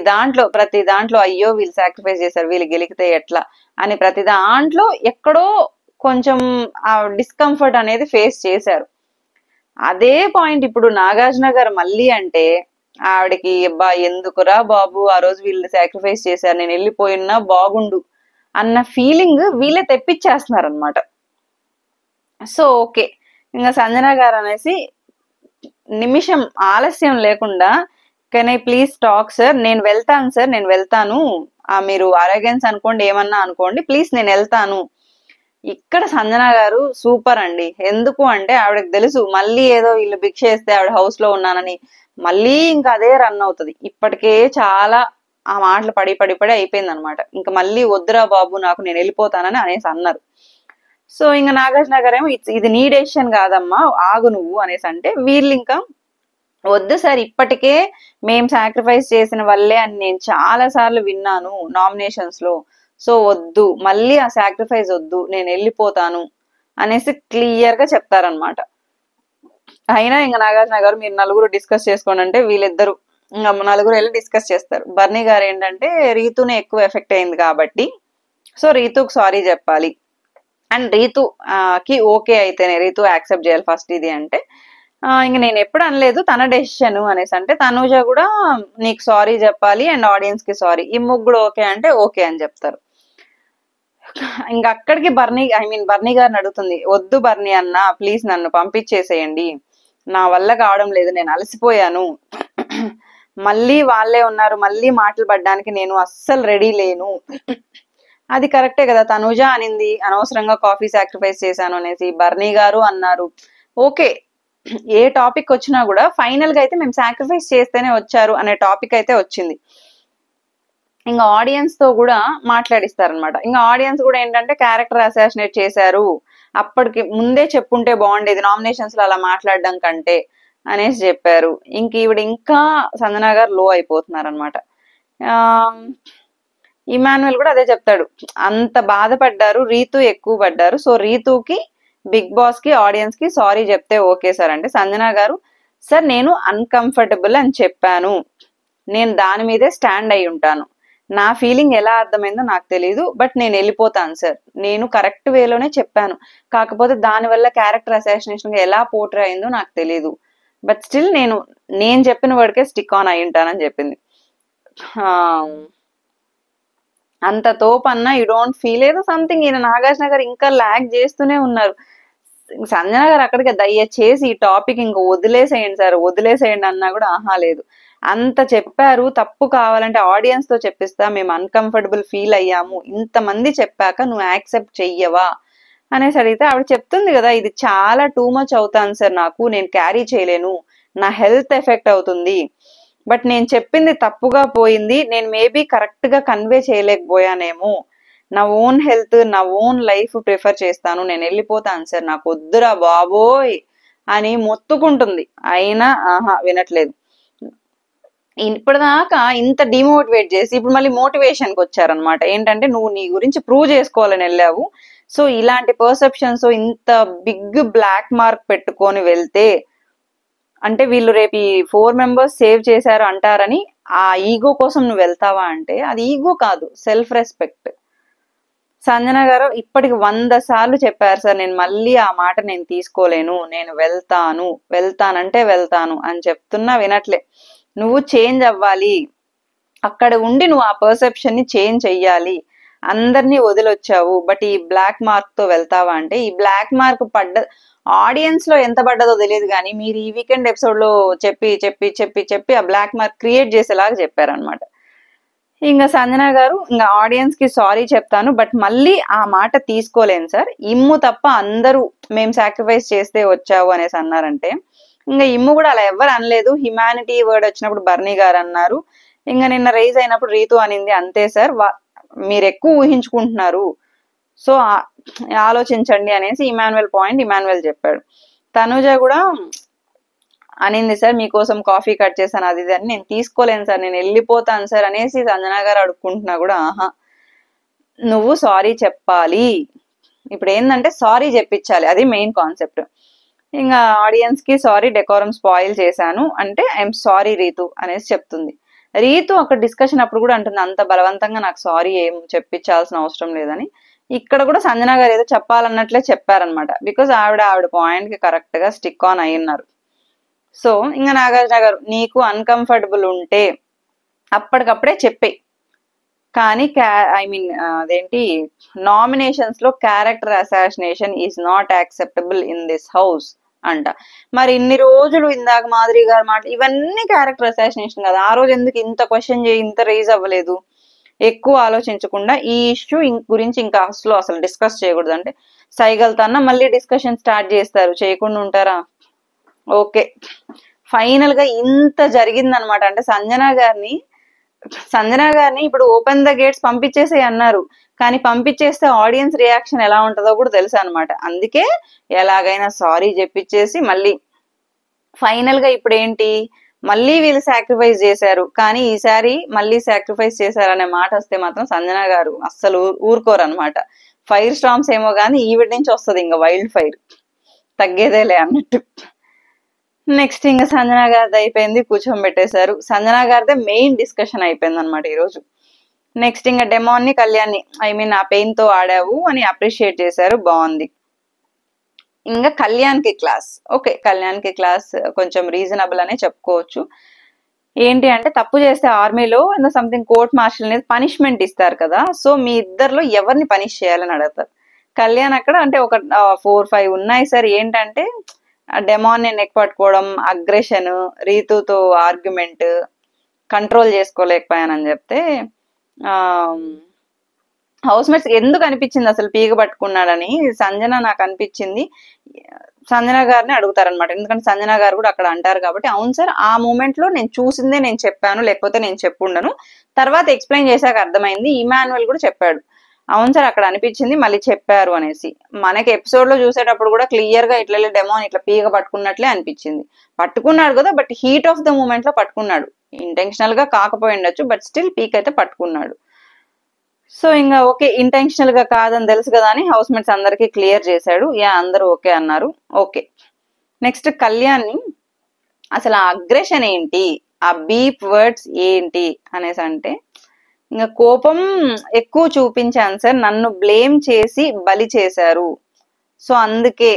దాంట్లో అయ్యో వీళ్ళు సాక్రిఫైస్ చేశారు, వీళ్ళు గెలికితే ఎట్లా అని ప్రతి దాంట్లో ఎక్కడో కొంచెం ఆ డిస్కంఫర్ట్ అనేది ఫేస్ చేశారు. అదే పాయింట్ ఇప్పుడు నాగార్జున గారు మళ్ళీ అంటే, ఆవిడకి అబ్బా ఎందుకురా బాబు ఆ రోజు వీళ్ళు సాక్రిఫైస్ చేశారు, నేను వెళ్ళిపోయినా బాగుండు అన్న ఫీలింగ్ వీళ్ళే తెప్పించేస్తున్నారు అనమాట. సో ఓకే, ఇంకా సంజన గారు అనేసి నిమిషం ఆలస్యం లేకుండా can I please talk sir, నేను వెళ్తాను సార్, నేను వెళ్తాను, మీరు అరగెన్స్ అనుకోండి ఏమన్నా అనుకోండి, ప్లీజ్ నేను వెళ్తాను. ఇక్కడ సంజన గారు సూపర్ అండి. ఎందుకు అంటే ఆవిడకి తెలుసు మళ్ళీ ఏదో వీళ్ళు భిక్ష చేస్తే ఆవిడ హౌస్ లో ఉన్నానని మళ్ళీ ఇంకా అదే రన్ అవుతుంది. ఇప్పటికే చాలా ఆ మాటలు పడి పడి పడి అయిపోయింది అనమాట. ఇంకా మళ్ళీ వద్దురా బాబు నాకు, నేను వెళ్ళిపోతానని అనేసి అన్నారు. సో ఇంకా నాగార్జున గారు ఏమో ఇది నీ డెసిషన్ కాదమ్మా, ఆగు నువ్వు అనేసి అంటే వీళ్ళు ఇంకా వద్దు సార్, ఇప్పటికే మేం సాక్రిఫైస్ చేసిన వల్లే అని నేను చాలా సార్లు విన్నాను నామినేషన్స్ లో, సో వద్దు మళ్ళీ ఆ సాక్రిఫైస్ వద్దు, నేను వెళ్ళిపోతాను అనేసి క్లియర్ గా చెప్తారనమాట. అయినా ఇంకా నాగార్జున గారు మీరు నలుగురు డిస్కస్ చేసుకోండి అంటే వీళ్ళిద్దరు ఇంకా నలుగురు వెళ్ళి డిస్కస్ చేస్తారు. బర్నీ గారు ఏంటంటే రీతునే ఎక్కువ ఎఫెక్ట్ అయింది కాబట్టి సో రీతుకు సారీ చెప్పాలి అండ్ రీతు కి ఓకే అయితేనే రీతు యాక్సెప్ట్ చేయాలి ఫస్ట్ ఇది అంటే ఇంక నేను ఎప్పుడు అనలేదు తన డెసిషన్ అనేసి అంటే తనూజ కూడా నీకు సారీ చెప్పాలి అండ్ ఆడియన్స్ కి సారీ, ఈ ముగ్గురు ఓకే అంటే ఓకే అని చెప్తారు. ఇంకా అక్కడికి బర్నీ గారిని అడుగుతుంది, వద్దు బర్నీ అన్న ప్లీజ్ నన్ను పంపించేసేయండి, నా వల్ల కావడం లేదు, నేను అలసిపోయాను, మళ్ళీ వాళ్ళే ఉన్నారు, మళ్ళీ మాటలు పడ్డానికి నేను అస్సలు రెడీ లేను. అది కరెక్టే కదా, తనూజ అనింది అనవసరంగా కాఫీ సాక్రిఫైస్ చేశాను అనేసి, బర్నీ గారు అన్నారు ఓకే, ఏ టాపిక్ వచ్చినా కూడా ఫైనల్ గా అయితే మేము సాక్రిఫైస్ చేస్తేనే వచ్చారు అనే టాపిక్ అయితే వచ్చింది. ఇంకా ఆడియన్స్ తో కూడా మాట్లాడిస్తారనమాట. ఇంకా ఆడియన్స్ కూడా ఏంటంటే క్యారెక్టర్ అసాసినేట్ చేశారు, అప్పటికి ముందే చెప్పుంటే బాగుండేది నామినేషన్స్ లో అలా మాట్లాడడం కంటే అనేసి చెప్పారు. ఇంక ఈవిడ ఇంకా సంజన గారు లో అయిపోతున్నారు అనమాట. ఇమాన్యుయల్ కూడా అదే చెప్తాడు, అంత బాధపడ్డారు, రీతు ఎక్కువ పడ్డారు, సో రీతుకి బిగ్ బాస్ కి ఆడియన్స్ కి సారీ చెప్తే ఓకే సార్ అంటే సంజన గారు సార్ నేను అన్కంఫర్టబుల్ అని చెప్పాను, నేను దాని మీదే స్టాండ్ అయి ఉంటాను, నా ఫీలింగ్ ఎలా అర్థమైందో నాకు తెలీదు బట్ నేను వెళ్ళిపోతాను సార్, నేను కరెక్ట్ వేలోనే చెప్పాను, కాకపోతే దానివల్ల క్యారెక్టర్ అసాసినేషన్ ఎలా పోర్ట్రే అయిందో నాకు తెలీదు, బట్ స్టిల్ నేను చెప్పిన వర్డ్కే స్టిక్ ఆన్ అయి ఉంటానని చెప్పింది. అంత తోపన్నా యూ డోంట్ ఫీల్ ఏదో సంథింగ్. ఈయన నాగార్జున గారు ఇంకా ల్యాగ్ చేస్తూనే ఉన్నారు. సంజన గారు అక్కడికి దయచేసి ఈ టాపిక్ ఇంకా వదిలేసేయండి సార్, వదిలేసేయండి అన్నా కూడా ఆహా లేదు, అంత చెప్పారు, తప్పు కావాలంటే ఆడియన్స్ తో చెప్పిస్తా, మేము అన్కంఫర్టబుల్ ఫీల్ అయ్యాము, ఇంతమంది చెప్పాక నువ్వు యాక్సెప్ట్ చెయ్యవా అనేసి అడిగితే ఆవిడ చెప్తుంది కదా, ఇది చాలా టూ మచ్ అవుతాను సార్, నాకు నేను క్యారీ చేయలేను, నా హెల్త్ ఎఫెక్ట్ అవుతుంది, బట్ నేను చెప్పింది తప్పుగా పోయింది, నేను మేబీ కరెక్ట్ గా కన్వే చేయలేకపోయానేమో, నా ఓన్ హెల్త్ నా ఓన్ లైఫ్ ప్రిఫర్ చేస్తాను, నేను వెళ్ళిపోతాను సార్, నాకు వద్దురా బాబోయ్ అని మొత్తుకుంటుంది. అయినా ఆహా వినట్లేదు. ఇప్పటిదాకా ఇంత డిమోటివేట్ చేసి ఇప్పుడు మళ్ళీ మోటివేషన్ కి వచ్చారనమాట. ఏంటంటే నువ్వు నీ గురించి ప్రూవ్ చేసుకోవాలని వెళ్ళావు, సో ఇలాంటి పర్సెప్షన్స్ ఇంత బిగ్ బ్లాక్ మార్క్ పెట్టుకొని వెళ్తే అంటే వీళ్ళు రేపు ఈ 4 మెంబర్స్ సేవ్ చేశారు అంటారని ఆ ఈగో కోసం నువ్వు వెళ్తావా అంటే అది ఈగో కాదు, సెల్ఫ్ రెస్పెక్ట్. సంజన గారు ఇప్పటికి 100 సార్లు చెప్పారు సార్, నేను మళ్ళీ ఆ మాట నేను తీసుకోలేను, నేను వెళ్తానంటే వెళ్తాను అని చెప్తున్నా వినట్లే. నువ్వు చేంజ్ అవ్వాలి, అక్కడ ఉండి నువ్వు ఆ పర్సెప్షన్ ని చేంజ్ చెయ్యాలి, అందరినీ వదిలొచ్చావు బట్ ఈ బ్లాక్ మార్క్ తో వెళ్తావా అంటే ఈ బ్లాక్ మార్క్ ఆడియన్స్ లో ఎంత పడ్డదో తెలియదు కానీ మీరు ఈ వీకెండ్ ఎపిసోడ్ లో చెప్పి చెప్పి చెప్పి చెప్పి ఆ బ్లాక్ మార్క్ క్రియేట్ చేసేలాగా చెప్పారనమాట. ఇంకా సంజన గారు ఇంకా ఆడియన్స్ కి సారీ చెప్తాను బట్ మళ్ళీ ఆ మాట తీసుకోలేను సార్, ఇమ్ము తప్ప అందరూ మేము సాక్రిఫైస్ చేస్తే వచ్చావు అనేసి అన్నారంటే ఇంకా ఇమ్ము కూడా అలా ఎవరు అనలేదు, హ్యుమానిటీ వర్డ్ వచ్చినప్పుడు బర్నీ గారు అన్నారు, ఇంకా నిన్న రైజ్ అయినప్పుడు రీతు అనింది, అంతే సార్ మీరు ఎక్కువ ఊహించుకుంటున్నారు, సో ఆలోచించండి అనేసి ఇమాన్యుయల్ చెప్పాడు. తనుజ కూడా అనింది సార్ మీకోసం కాఫీ కట్ చేశాను అది ఇది అని, నేను తీసుకోలేను సార్, నేను వెళ్ళిపోతాను సార్ అనేసి సంజన గారు అడుక్కుంటున్నా కూడా ఆహా నువ్వు సారీ చెప్పాలి, ఇప్పుడు ఏంటంటే సారీ చెప్పించాలి, అది మెయిన్ కాన్సెప్ట్. ఇంకా ఆడియన్స్ కి సారీ డెకోరం స్పాయిల్ చేశాను అంటే ఐఎమ్ సారీ రీతు అనేసి చెప్తుంది. రీతు ఒక డిస్కషన్ అప్పుడు కూడా అంటుంది అంత బలవంతంగా నాకు సారీ ఏం చెప్పించాల్సిన అవసరం లేదని. ఇక్కడ కూడా సంజన గారు ఏదో చెప్పాలన్నట్లే చెప్పారనమాట, బికాజ్ ఆవిడ పాయింట్ కి కరెక్ట్ గా స్టిక్ ఆన్ అయి ఉన్నారు. సో ఇంకా నాగార్జున గారు నీకు అన్కంఫర్టబుల్ ఉంటే అప్పటికప్పుడే చెప్పే, కానీ ఐ మీన్ అదేంటి నామినేషన్స్ లో character assassination is not acceptable in this house అంట. మరి ఇన్ని రోజులు ఇందాక మాధురి గారు మాట ఇవన్నీ క్యారెక్టర్ అసాసినేషన్ కదా, ఆ రోజు ఎందుకు ఇంత క్వశ్చన్ చేయి ఇంత రేజ్ అవ్వలేదు, ఎక్కువ ఆలోచించకుండా ఈ ఇష్యూ గురించి ఇంకా అసలు డిస్కస్ చేయకూడదు అంటే సైగల్తోన్నా మళ్ళీ డిస్కషన్ స్టార్ట్ చేస్తారు, చేయకుండా ఉంటారా? ఓకే, ఫైనల్ గా ఇంత జరిగిందనమాట. అంటే సంజన గారిని ఇప్పుడు ఓపెన్ ద గేట్స్ పంపించేసి అన్నారు, కానీ పంపించేస్తే ఆడియన్స్ రియాక్షన్ ఎలా ఉంటుందో కూడా తెలుసు అనమాట. అందుకే ఎలాగైనా సారీ చెప్పించేసి మళ్ళీ ఫైనల్ గా ఇప్పుడు ఏంటి, మళ్ళీ వీళ్ళు సాక్రిఫైస్ చేశారు, కానీ ఈసారి మళ్ళీ సాక్రిఫైస్ చేశారనే మాట వస్తే మాత్రం సంజన గారు అస్సలు ఊరుకోరు అనమాట. ఫైర్ స్టార్మ్స్ ఏమో కానీ ఈవిడ నుంచి వస్తుంది ఇంకా వైల్డ్ ఫైర్, తగ్గేదేలే అన్నట్టు. నెక్స్ట్ ఇంకా సంజన గారిది అయిపోయింది, కూర్చోబెట్టేశారు. సంజన గారిదే మెయిన్ డిస్కషన్ అయిపోయింది అనమాట ఈరోజు. నెక్స్ట్ ఇంకా డెమాన్ ని కళ్యాణ్ని ఐ మీన్ ఆ పెయిన్ తో ఆడావు అని అప్రిషియేట్ చేశారు, బాగుంది. ఇంకా కళ్యాణ్ కి క్లాస్, ఓకే కళ్యాణ్ కి క్లాస్ కొంచెం రీజనబుల్ అనే చెప్పుకోవచ్చు. ఏంటి అంటే తప్పు చేస్తే ఆర్మీలో సంథింగ్ కోర్ట్ మార్షల్ అనేది పనిష్మెంట్ ఇస్తారు కదా, సో మీ ఇద్దరిలో ఎవరిని పనిష్ చేయాలని అడుగుతారు. కళ్యాణ్ అక్కడ అంటే ఒక 4-5 ఉన్నాయి సార్, ఏంటంటే డెమాన్ ని నెక్ పట్టుకోవడం, అగ్రెషన్, రీతుతో ఆర్గ్యుమెంట్, కంట్రోల్ చేసుకోలేకపోయానని చెప్తే హౌస్ మేట్స్ ఎందుకు అనిపించింది అసలు పీగ పట్టుకున్నాడని సంజన నాకు అనిపించింది, సంజన గారిని అడుగుతారనమాట. ఎందుకంటే సంజన గారు కూడా అక్కడ అంటారు కాబట్టి, అవును సార్ ఆ మూమెంట్ లో నేను చూసిందే నేను చెప్పాను, లేకపోతే నేను చెప్పుండను, తర్వాత ఎక్స్ప్లెయిన్ చేశాక అర్థమైంది, ఇమాన్యుయల్ కూడా చెప్పాడు అవును సార్ అక్కడ అనిపించింది మళ్ళీ చెప్పారు అనేసి. మనకి ఎపిసోడ్ లో చూసేటప్పుడు కూడా క్లియర్ గా ఇట్లా డెమాన్ ఇట్లా పీగ పట్టుకున్నట్లే అనిపించింది, పట్టుకున్నాడు కదా, but heat of the moment లో పట్టుకున్నాడు, ఇంటెన్షనల్ గా కాకపోయి ఉండొచ్చు, బట్ స్టిల్ పీక్ అయితే పట్టుకున్నాడు. సో ఇంకా ఓకే ఇంటెన్షనల్ గా కాదని తెలుసు కదా అని హౌస్ మేట్స్ అందరికి క్లియర్ చేశాడు, యా అందరూ ఓకే అన్నారు. ఓకే నెక్స్ట్ కళ్యాణ్ని అసలు ఆ అగ్రెషన్ ఏంటి, ఆ బీప్ వర్డ్స్ ఏంటి అనేసి అంటే, ఇంకా కోపం ఎక్కువ చూపించాను సార్, నన్ను బ్లేమ్ చేసి బలి చేశారు, సో అందుకే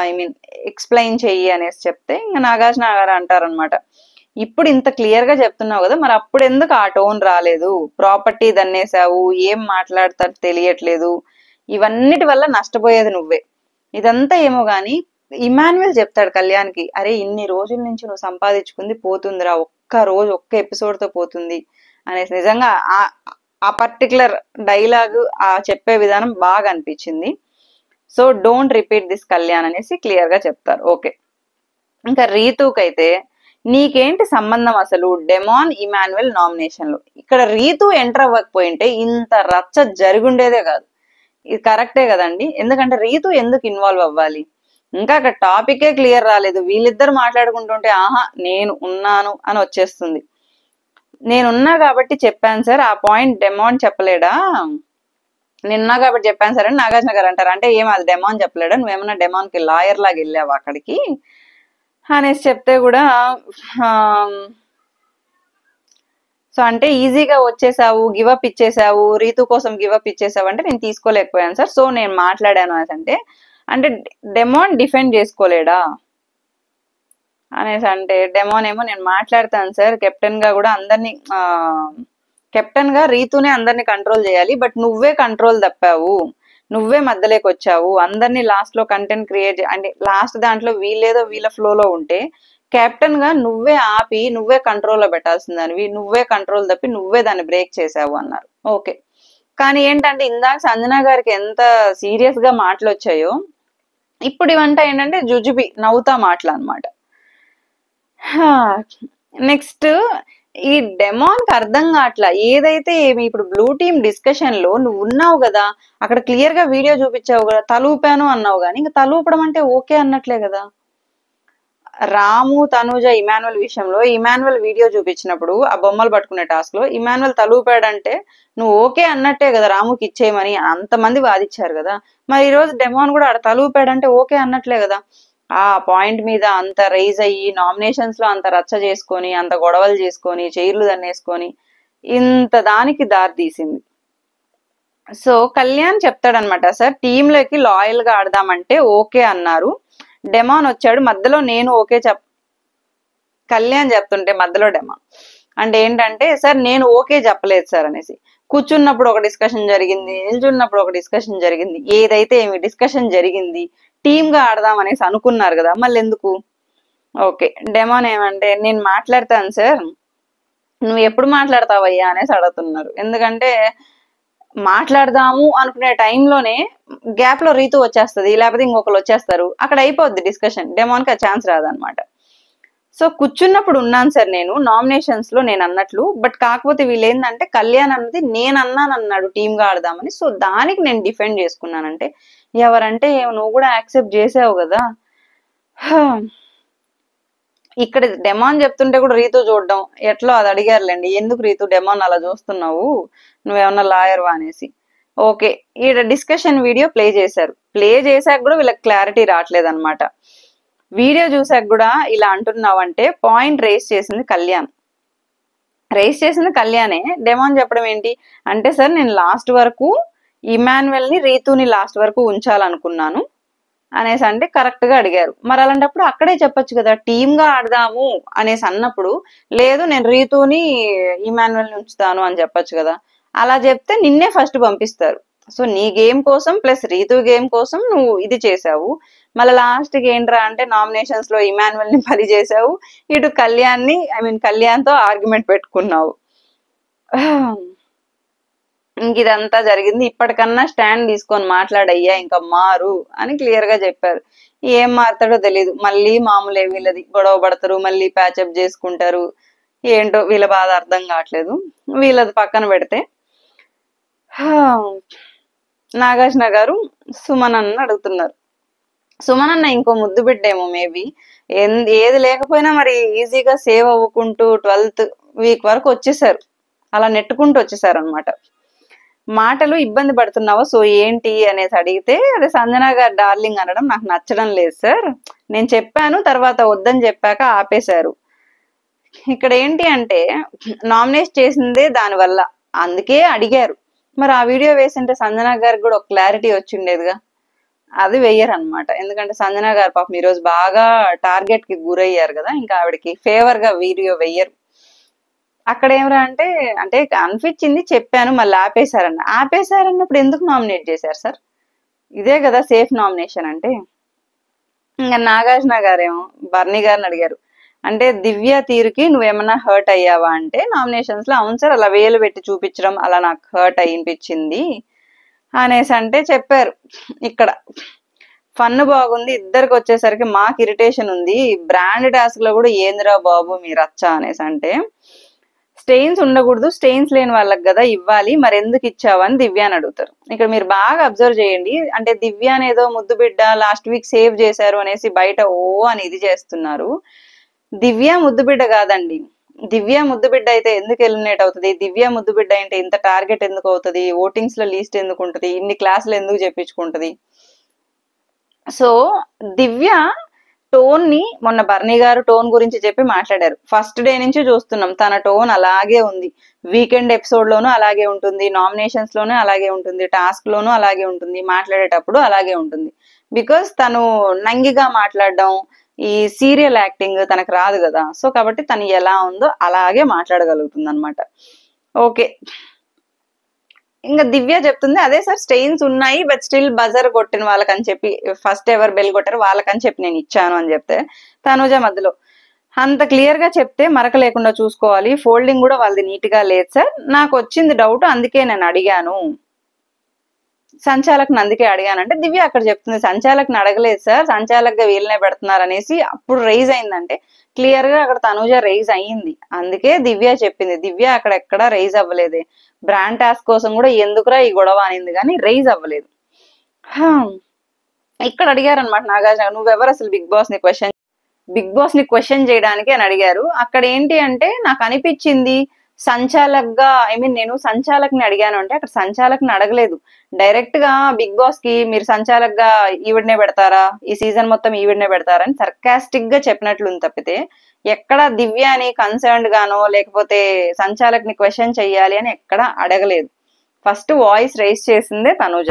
ఐ మీన్ ఎక్స్ప్లెయిన్ చెయ్యి అనేసి చెప్తే ఇంకా నాగార్జున గారు అంటారనమాట, ఇప్పుడు ఇంత క్లియర్ గా చెప్తున్నావు కదా, మరి అప్పుడు ఎందుకు ఆ టోన్ రాలేదు, ప్రాపర్టీ దన్నేసావు, ఏం మాట్లాడతారు తెలియట్లేదు, ఇవన్నిటి వల్ల నష్టపోయేది నువ్వే, ఇదంతా ఏమో గాని ఇమాన్యుయల్ చెప్తాడు కళ్యాణ్కి, అరే ఇన్ని రోజుల నుంచి నువ్వు సంపాదించుకుంది పోతుందిరా, ఒక్క రోజు ఒక్క ఎపిసోడ్ తో పోతుంది అనేసి. నిజంగా ఆ పర్టికులర్ డైలాగ్ ఆ చెప్పే విధానం బాగా అనిపించింది. So don't repeat this Kalyan అనేసి క్లియర్ గా చెప్తారు. ఓకే ఇంకా రీతుకైతే నీకేంటి సంబంధం అసలు డెమాన్ ఇమాన్యుయల్ నామినేషన్ లో, ఇక్కడ రీతు ఎంటర్ అవ్వకపోయింటే ఇంత రచ్చ జరుగుండేదే కాదు, ఇది కరెక్టే కదండి, ఎందుకంటే రీతు ఎందుకు ఇన్వాల్వ్ అవ్వాలి, ఇంకా అక్కడ టాపికే క్లియర్ రాలేదు, వీళ్ళిద్దరు మాట్లాడుకుంటుంటే ఆహా నేను ఉన్నాను అని వచ్చేస్తుంది, నేనున్నా కాబట్టి చెప్పాను సార్, ఆ పాయింట్ డెమాన్ చెప్పలేడా, నేనున్నా కాబట్టి చెప్పాను సార్ అని నాగార్జున గారు అంటారు. అంటే ఏం అది డెమాన్ చెప్పలేడా, నువ్వేమన్నా డెమాన్ కి లాయర్ లాగా వెళ్ళావా అక్కడికి అనేసి చెప్తే కూడా సో అంటే ఈజీగా వచ్చేసావు, గివప్ ఇచ్చేసావు, రీతు కోసం గివప్ ఇచ్చేసావు అంటే నేను తీసుకోలేకపోయాను సార్, సో నేను మాట్లాడాను అనేసి అంటే డెమాన్ డిఫెండ్ చేసుకోలేడా అనేసి అంటే, డెమాన్ ఏమో నేను మాట్లాడతాను సార్, కెప్టెన్ గా కూడా అందరినీ కెప్టెన్ గా రీతునే అందరినీ కంట్రోల్ చేయాలి, బట్ నువ్వే కంట్రోల్ తప్పావు, నువ్వే మధ్యలోకి వచ్చావు, అందరినీ లాస్ట్ లో కంటెంట్ క్రియేట్ అంటే లాస్ట్ దాంట్లో వీళ్ళేదో వీళ్ళ ఫ్లోలో ఉంటే కెప్టెన్ గా నువ్వే ఆపి నువ్వే కంట్రోల్లో పెట్టాల్సిందానివి, నువ్వే కంట్రోల్ తప్పి నువ్వే దాన్ని బ్రేక్ చేసావు అన్నారు. ఓకే కానీ ఏంటంటే ఇందాక సంజన గారికి ఎంత సీరియస్ గా మాటలు వచ్చాయో, ఇప్పుడు ఇవంతా ఏంటంటే జుజుబి నవ్వుతా మాటలు అనమాట. నెక్స్ట్ ఈ డెమాన్ కి అర్థం కావట్లా, ఏదైతే ఏమి ఇప్పుడు బ్లూ టీమ్ డిస్కషన్ లో నువ్వు ఉన్నావు కదా, అక్కడ క్లియర్ గా వీడియో చూపించావు కదా, తలూపాను అన్నావు కానీ ఇంకా తలూపడం అంటే ఓకే అన్నట్లే కదా. రాము తనుజ ఇమాన్యుయల్ విషయంలో ఇమాన్యుయల్ వీడియో చూపించినప్పుడు ఆ బొమ్మలు పట్టుకునే టాస్క్ లో ఇమాన్యుయల్ తలూపాడంటే నువ్వు ఓకే అన్నట్టే కదా, రాముకి ఇచ్చేయమని అంతమంది వాదిచ్చారు కదా, మరి ఈ రోజు డెమాన్ కూడా ఆడ తలూపాడంటే ఓకే అన్నట్లే కదా. ఆ పాయింట్ మీద అంత రైజ్ అయ్యి నామినేషన్స్ లో అంత రచ్చ చేసుకొని అంత గొడవలు చేసుకొని చైర్లు దన్నేసుకొని ఇంత దానికి దారి తీసింది. సో కళ్యాణ్ చెప్తాడనమాట, సార్ టీమ్ లోకి లాయల్ గా ఆడదామంటే ఓకే అన్నారు, డెమాన్ వచ్చాడు మధ్యలో నేను ఓకే కళ్యాణ్ చెప్తుంటే మధ్యలో డెమా అంటే ఏంటంటే సార్ నేను ఓకే చెప్పలేదు సార్ అనేసి, కూర్చున్నప్పుడు ఒక డిస్కషన్ జరిగింది, నిల్చున్నప్పుడు ఒక డిస్కషన్ జరిగింది, ఏదైతే ఏమి డిస్కషన్ జరిగింది, టీమ్ గా ఆడదాం అనేసి అనుకున్నారు కదా, మళ్ళీ ఎందుకు? ఓకే, డెమోన్ ఏమంటే నేను మాట్లాడతాను సార్, నువ్వు ఎప్పుడు మాట్లాడతావయ్యా అనేసి అడుగుతున్నారు. ఎందుకంటే మాట్లాడదాము అనుకునే టైంలోనే గ్యాప్ లో రీతు వచ్చేస్తుంది, లేకపోతే ఇంకొకరు వచ్చేస్తారు, అక్కడ అయిపోద్ది డిస్కషన్, డెమోన్కి ఆ ఛాన్స్ రాదనమాట. సో కూర్చున్నప్పుడు ఉన్నాను సార్ నేను నామినేషన్స్ లో నేను అన్నట్లు, బట్ కాకపోతే వీళ్ళు ఏంటంటే కళ్యాణ్ అన్నది నేను అన్నాను అన్నాడు టీమ్ గా ఆడదామని, సో దానికి నేను డిఫెండ్ చేసుకున్నానంటే ఎవరంటే నువ్వు కూడా యాక్సెప్ట్ చేసావు కదా. ఇక్కడ డెమాన్ చెప్తుంటే కూడా రీతు చూడడం ఎట్లా అది అడిగారులేండి, ఎందుకు రీతు డెమాన్ అలా చూస్తున్నావు, నువ్వేమన్నా లాయర్వా అనేసి. ఓకే, ఈడ డిస్కషన్ వీడియో ప్లే చేశారు, ప్లే చేశాక కూడా వీళ్ళకి క్లారిటీ రావట్లేదు అనమాట. వీడియో చూసాక కూడా ఇలా అంటున్నావంటే పాయింట్ రేస్ చేసింది కళ్యాణ్, రేస్ చేసింది కళ్యాణే. డెమాన్ చెప్పడం ఏంటి అంటే సార్ నేను లాస్ట్ వరకు ఇమాన్యుయల్ ని రీతుని లాస్ట్ వరకు ఉంచాలనుకున్నాను అనేసి అంటే కరెక్ట్ గా అడిగారు. మరి అలాంటప్పుడు అక్కడే చెప్పొచ్చు కదా టీమ్ గా ఆడదాము అనేసి అన్నప్పుడు, లేదు నేను రీతుని ఇమాన్యుయల్ ని ఉంచుతాను అని చెప్పొచ్చు కదా. అలా చెప్తే నిన్నే ఫస్ట్ పంపిస్తారు. సో నీ గేమ్ కోసం ప్లస్ రీతు గేమ్ కోసం నువ్వు ఇది చేసావు, మళ్ళీ లాస్ట్ కి ఏంట్రా అంటే నామినేషన్స్ లో ఇమాన్యుయల్ ని బలి చేసావు, ఇటు కళ్యాణ్ తో ఆర్గ్యుమెంట్ పెట్టుకున్నావు. ఇంక ఇదంతా జరిగింది. ఇప్పటికన్నా స్టాండ్ తీసుకొని మాట్లాడయ్యా, ఇంకా మారు అని క్లియర్ గా చెప్పారు. ఏం మారుతాడో తెలీదు, మళ్ళీ మామూలే వీళ్ళది, గొడవ పడతారు, మళ్ళీ ప్యాచప్ చేసుకుంటారు, ఏంటో వీళ్ళ బాధ అర్థం కావట్లేదు. వీళ్ళది పక్కన పెడితే నాగార్జున గారు సుమన్ అన్న అడుగుతున్నారు. సుమన్ అన్న ఇంకో ముద్దు బిడ్డేమో మేబీ, ఏది లేకపోయినా మరి ఈజీగా సేవ్ అవ్వుకుంటూ 12th వీక్ వరకు వచ్చేసారు, అలా నెట్టుకుంటూ వచ్చేసారు అనమాట. మాటలు ఇబ్బంది పడుతున్నావా సో ఏంటి అనేసి అడిగితే, అదే సంజన గారు డార్లింగ్ అనడం నాకు నచ్చడం లేదు సార్, నేను చెప్పాను తర్వాత వద్దని చెప్పాక ఆపేశారు. ఇక్కడ ఏంటి అంటే నామినేట్ చేసిందే దానివల్ల, అందుకే అడిగారు. మరి ఆ వీడియో వేసింటే సంజన గారికి కూడా ఒక క్లారిటీ వచ్చిండేదిగా, అది వెయ్యరు అనమాట. ఎందుకంటే సంజన గారు పాపం ఈరోజు బాగా టార్గెట్ కి గురయ్యారు కదా, ఇంకా ఆవిడకి ఫేవర్ గా వీడియో వెయ్యరు. అక్కడ ఏమరా అంటే అనిపించింది చెప్పాను మళ్ళీ ఆపేశారన్నప్పుడు ఎందుకు నామినేట్ చేశారు సార్, ఇదే కదా సేఫ్ నామినేషన్ అంటే. ఇంకా నాగార్జున గారేమో బర్నీ గారిని అడిగారు, అంటే దివ్య తీరుకి నువ్వేమన్నా హర్ట్ అయ్యావా అంటే నామినేషన్స్ లో అవును సార్ అలా వేలు పెట్టి చూపించడం అలా నాకు హర్ట్ అనిపించింది అనేసి అంటే చెప్పారు. ఇక్కడ ఫన్ బాగుంది, ఇద్దరికి వచ్చేసరికి మాకు ఇరిటేషన్ ఉంది, బ్రాండ్ టాస్క్ లో కూడా ఏందిరా బాబు మీరు రచ్చా అనేసి అంటే, స్టెయిన్స్ ఉండకూడదు, స్టెయిన్స్ లేని వాళ్ళకి కదా ఇవ్వాలి, మరి ఎందుకు ఇచ్చావని దివ్య అని అడుగుతారు. ఇక్కడ మీరు బాగా అబ్జర్వ్ చేయండి, అంటే దివ్య అనేదో ముద్దు బిడ్డ లాస్ట్ వీక్ సేవ్ చేశారు అనేసి బయట అని ఇది చేస్తున్నారు. దివ్య ముద్దు బిడ్డ కాదండి, దివ్య ముద్దు బిడ్డ అయితే ఎందుకు ఎలిమినేట్ అవుతుంది, దివ్య ముద్దు బిడ్డ అంటే ఇంత టార్గెట్ ఎందుకు అవుతుంది, ఓటింగ్స్ లో లీస్ట్ ఎందుకు ఉంటుంది, ఇన్ని క్లాసులు ఎందుకు చెప్పించుకుంటది. సో దివ్య టోన్ ని మొన్న బర్నీ గారు టోన్ గురించి చెప్పి మాట్లాడారు, ఫస్ట్ డే నుంచి చూస్తున్నాం తన టోన్ అలాగే ఉంది, వీకెండ్ ఎపిసోడ్ లోనూ అలాగే ఉంటుంది, నామినేషన్స్ లోనూ అలాగే ఉంటుంది, టాస్క్ లోనూ అలాగే ఉంటుంది, మాట్లాడేటప్పుడు అలాగే ఉంటుంది. బికాస్ తను నంగిగా మాట్లాడడం, ఈ సీరియల్ యాక్టింగ్ తనకు రాదు కదా, సో కాబట్టి తను ఎలా ఉందో అలాగే మాట్లాడగలుగుతుంది అనమాట. ఓకే, ఇంకా దివ్య చెప్తుంది అదే సార్ స్టెయిన్స్ ఉన్నాయి బట్ స్టిల్ బజర్ కొట్టిన వాళ్ళకని చెప్పి, ఫస్ట్ ఎవర్ బెల్ కొట్టారు వాళ్ళకని చెప్పి నేను ఇచ్చాను అని చెప్తే, తనుజ మధ్యలో అంత క్లియర్ గా చెప్తే మరక లేకుండా చూసుకోవాలి, ఫోల్డింగ్ కూడా వాళ్ళది నీట్ గా లేదు సార్, నాకు వచ్చింది డౌట్ అందుకే నేను అడిగాను, సంచాలకుని అందుకే అడిగానంటే దివ్య అక్కడ చెప్తుంది సంచాలకుని అడగలేదు సార్, సంచాలకుగా వీళ్ళనే పెడుతున్నారు అనేసి అప్పుడు రైజ్ అయిందంటే క్లియర్ గా అక్కడ తనుజ రైజ్ అయ్యింది, అందుకే దివ్య చెప్పింది. దివ్య అక్కడ ఎక్కడా రైజ్ అవ్వలేదే, బ్రాండ్ టాస్క్ కోసం కూడా ఎందుకురా ఈ గొడవ అనింది కానీ రైజ్ అవ్వలేదు. ఇక్కడ అడిగారు అనమాట నాగార్జున, నువ్వెవరు అసలు బిగ్ బాస్ ని క్వశ్చన్ చేయడానికి అని అడిగారు. అక్కడ ఏంటి అంటే నాకు అనిపించింది సంచాలక్గా నేను సంచాలక్ని అడిగాను అంటే అక్కడ సంచాలక్ని అడగలేదు, డైరెక్ట్ గా బిగ్ బాస్ కి మీరు సంచాలక్గా ఈవిడనే పెడతారా, ఈ సీజన్ మొత్తం ఈవిడనే పెడతారా అని సర్కాస్టిక్ గా చెప్పినట్లుంది తప్పితే ఎక్కడ దివ్యాని కన్సర్న్డ్ గానో లేకపోతే సంచాలక్ని క్వశ్చన్ చెయ్యాలి అని ఎక్కడ అడగలేదు. ఫస్ట్ వాయిస్ రైజ్ చేసిందే తనుజ.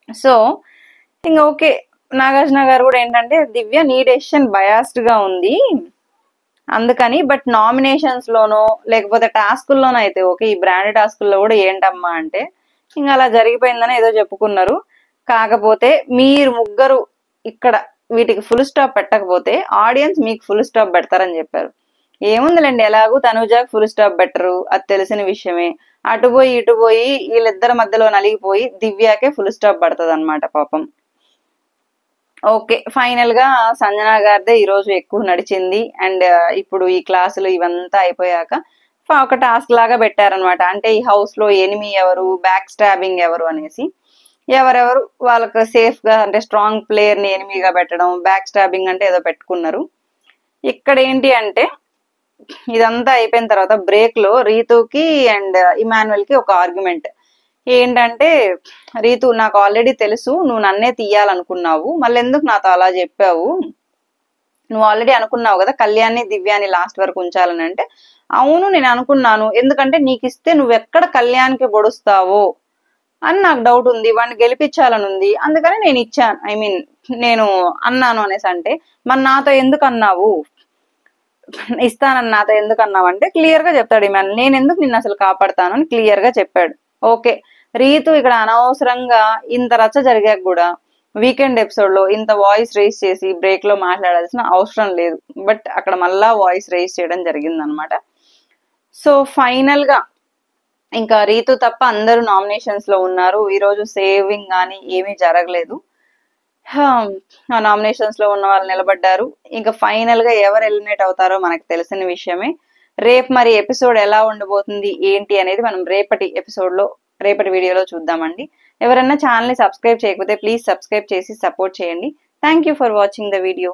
సో ఇంకా ఓకే, నాగార్జున గారు కూడా ఏంటంటే దివ్య నీ డెసిషన్ బయాస్డ్ గా ఉంది, అందుకని బట్ నామినేషన్స్ లోనో లేకపోతే టాస్కుల్లోనో అయితే ఓకే, ఈ బ్రాండ్ టాస్కుల్లో కూడా ఏంటమ్మా అంటే ఇంకా అలా జరిగిపోయిందని ఏదో చెప్పుకున్నారు. కాకపోతే మీరు ముగ్గురు ఇక్కడ వీటికి ఫుల్ స్టాప్ పెట్టకపోతే ఆడియన్స్ మీకు ఫుల్ స్టాప్ పెడతారని చెప్పారు. ఏముందిలేండి, ఎలాగూ తనుజాకి ఫుల్ స్టాప్ పెట్టరు, అది తెలిసిన విషయమే. అటు పోయి ఇటు పోయి వీళ్ళిద్దరి మధ్యలో నలిగిపోయి దివ్యాకే ఫుల్ స్టాప్ పడుతుంది అనమాట పాపం. ఓకే, ఫైనల్ గా సంజన గారిదే ఈ రోజు ఎక్కువ నడిచింది. అండ్ ఇప్పుడు ఈ క్లాసులు ఇవంతా అయిపోయాక ఒక టాస్క్ లాగా పెట్టారనమాట. అంటే ఈ హౌస్ లో ఎనిమి ఎవరు, బ్యాక్ స్టాబింగ్ ఎవరు అనేసి ఎవరెవరు వాళ్ళకి సేఫ్ గా అంటే స్ట్రాంగ్ ప్లేయర్ ని ఎనిమిగా పెట్టడం, బ్యాక్ స్టాబింగ్ అంటే ఏదో పెట్టుకున్నారు. ఇక్కడ ఏంటి అంటే ఇదంతా అయిపోయిన తర్వాత బ్రేక్ లో రీతుకి అండ్ ఇమాన్యుయల్ కి ఒక ఆర్గ్యుమెంట్ ఏంటంటే, రీతు నాకు ఆల్రెడీ తెలుసు నువ్వు నన్నే తీయాలనుకున్నావు, మళ్ళీ ఎందుకు నాతో అలా చెప్పావు, నువ్వు ఆల్రెడీ అనుకున్నావు కదా కళ్యాణ్ని దివ్యాని లాస్ట్ వరకు ఉంచాలని. అంటే అవును నేను అనుకున్నాను, ఎందుకంటే నీకు ఇస్తే నువ్వెక్కడ కళ్యాణ్కి పొడుస్తావో అని నాకు డౌట్ ఉంది, వాడిని గెలిపించాలని ఉంది, అందుకని నేను ఇచ్చాను, ఐ మీన్ నేను అన్నాను అనేసి. అంటే మరి నాతో ఎందుకు అన్నావు, ఇస్తానని నాతో ఎందుకు అన్నావు అంటే క్లియర్ గా చెప్తాడు ఇమాన్, నేను ఎందుకు నిన్ను అసలు కాపాడుతాను అని క్లియర్ గా చెప్పాడు. ఓకే, రీతు ఇక్కడ అనవసరంగా ఇంత రచ్చ జరిగాక కూడా వీకెండ్ ఎపిసోడ్ లో ఇంత వాయిస్ రేస్ చేసి బ్రేక్ లో మాట్లాడాల్సిన అవసరం లేదు, బట్ అక్కడ మళ్ళా వాయిస్ రేస్ చేయడం జరిగింది అనమాట. సో ఫైనల్ గా ఇంకా రీతు తప్ప అందరూ నామినేషన్స్ లో ఉన్నారు. ఈరోజు సేవింగ్ కానీ ఏమీ జరగలేదు. ఆ నామినేషన్స్ లో ఉన్న వాళ్ళు నిలబడ్డారు. ఇంకా ఫైనల్ గా ఎవరు ఎలిమినేట్ అవుతారో మనకు తెలిసిన విషయమే. రేపు మరి ఎపిసోడ్ ఎలా ఉండబోతుంది ఏంటి అనేది మనం రేపటి వీడియోలో చూద్దామండి. ఎవరైనా ఛానల్ ని సబ్స్క్రైబ్ చేయకపోతే ప్లీజ్ సబ్స్క్రైబ్ చేసి సపోర్ట్ చేయండి. Thank you for watching the video.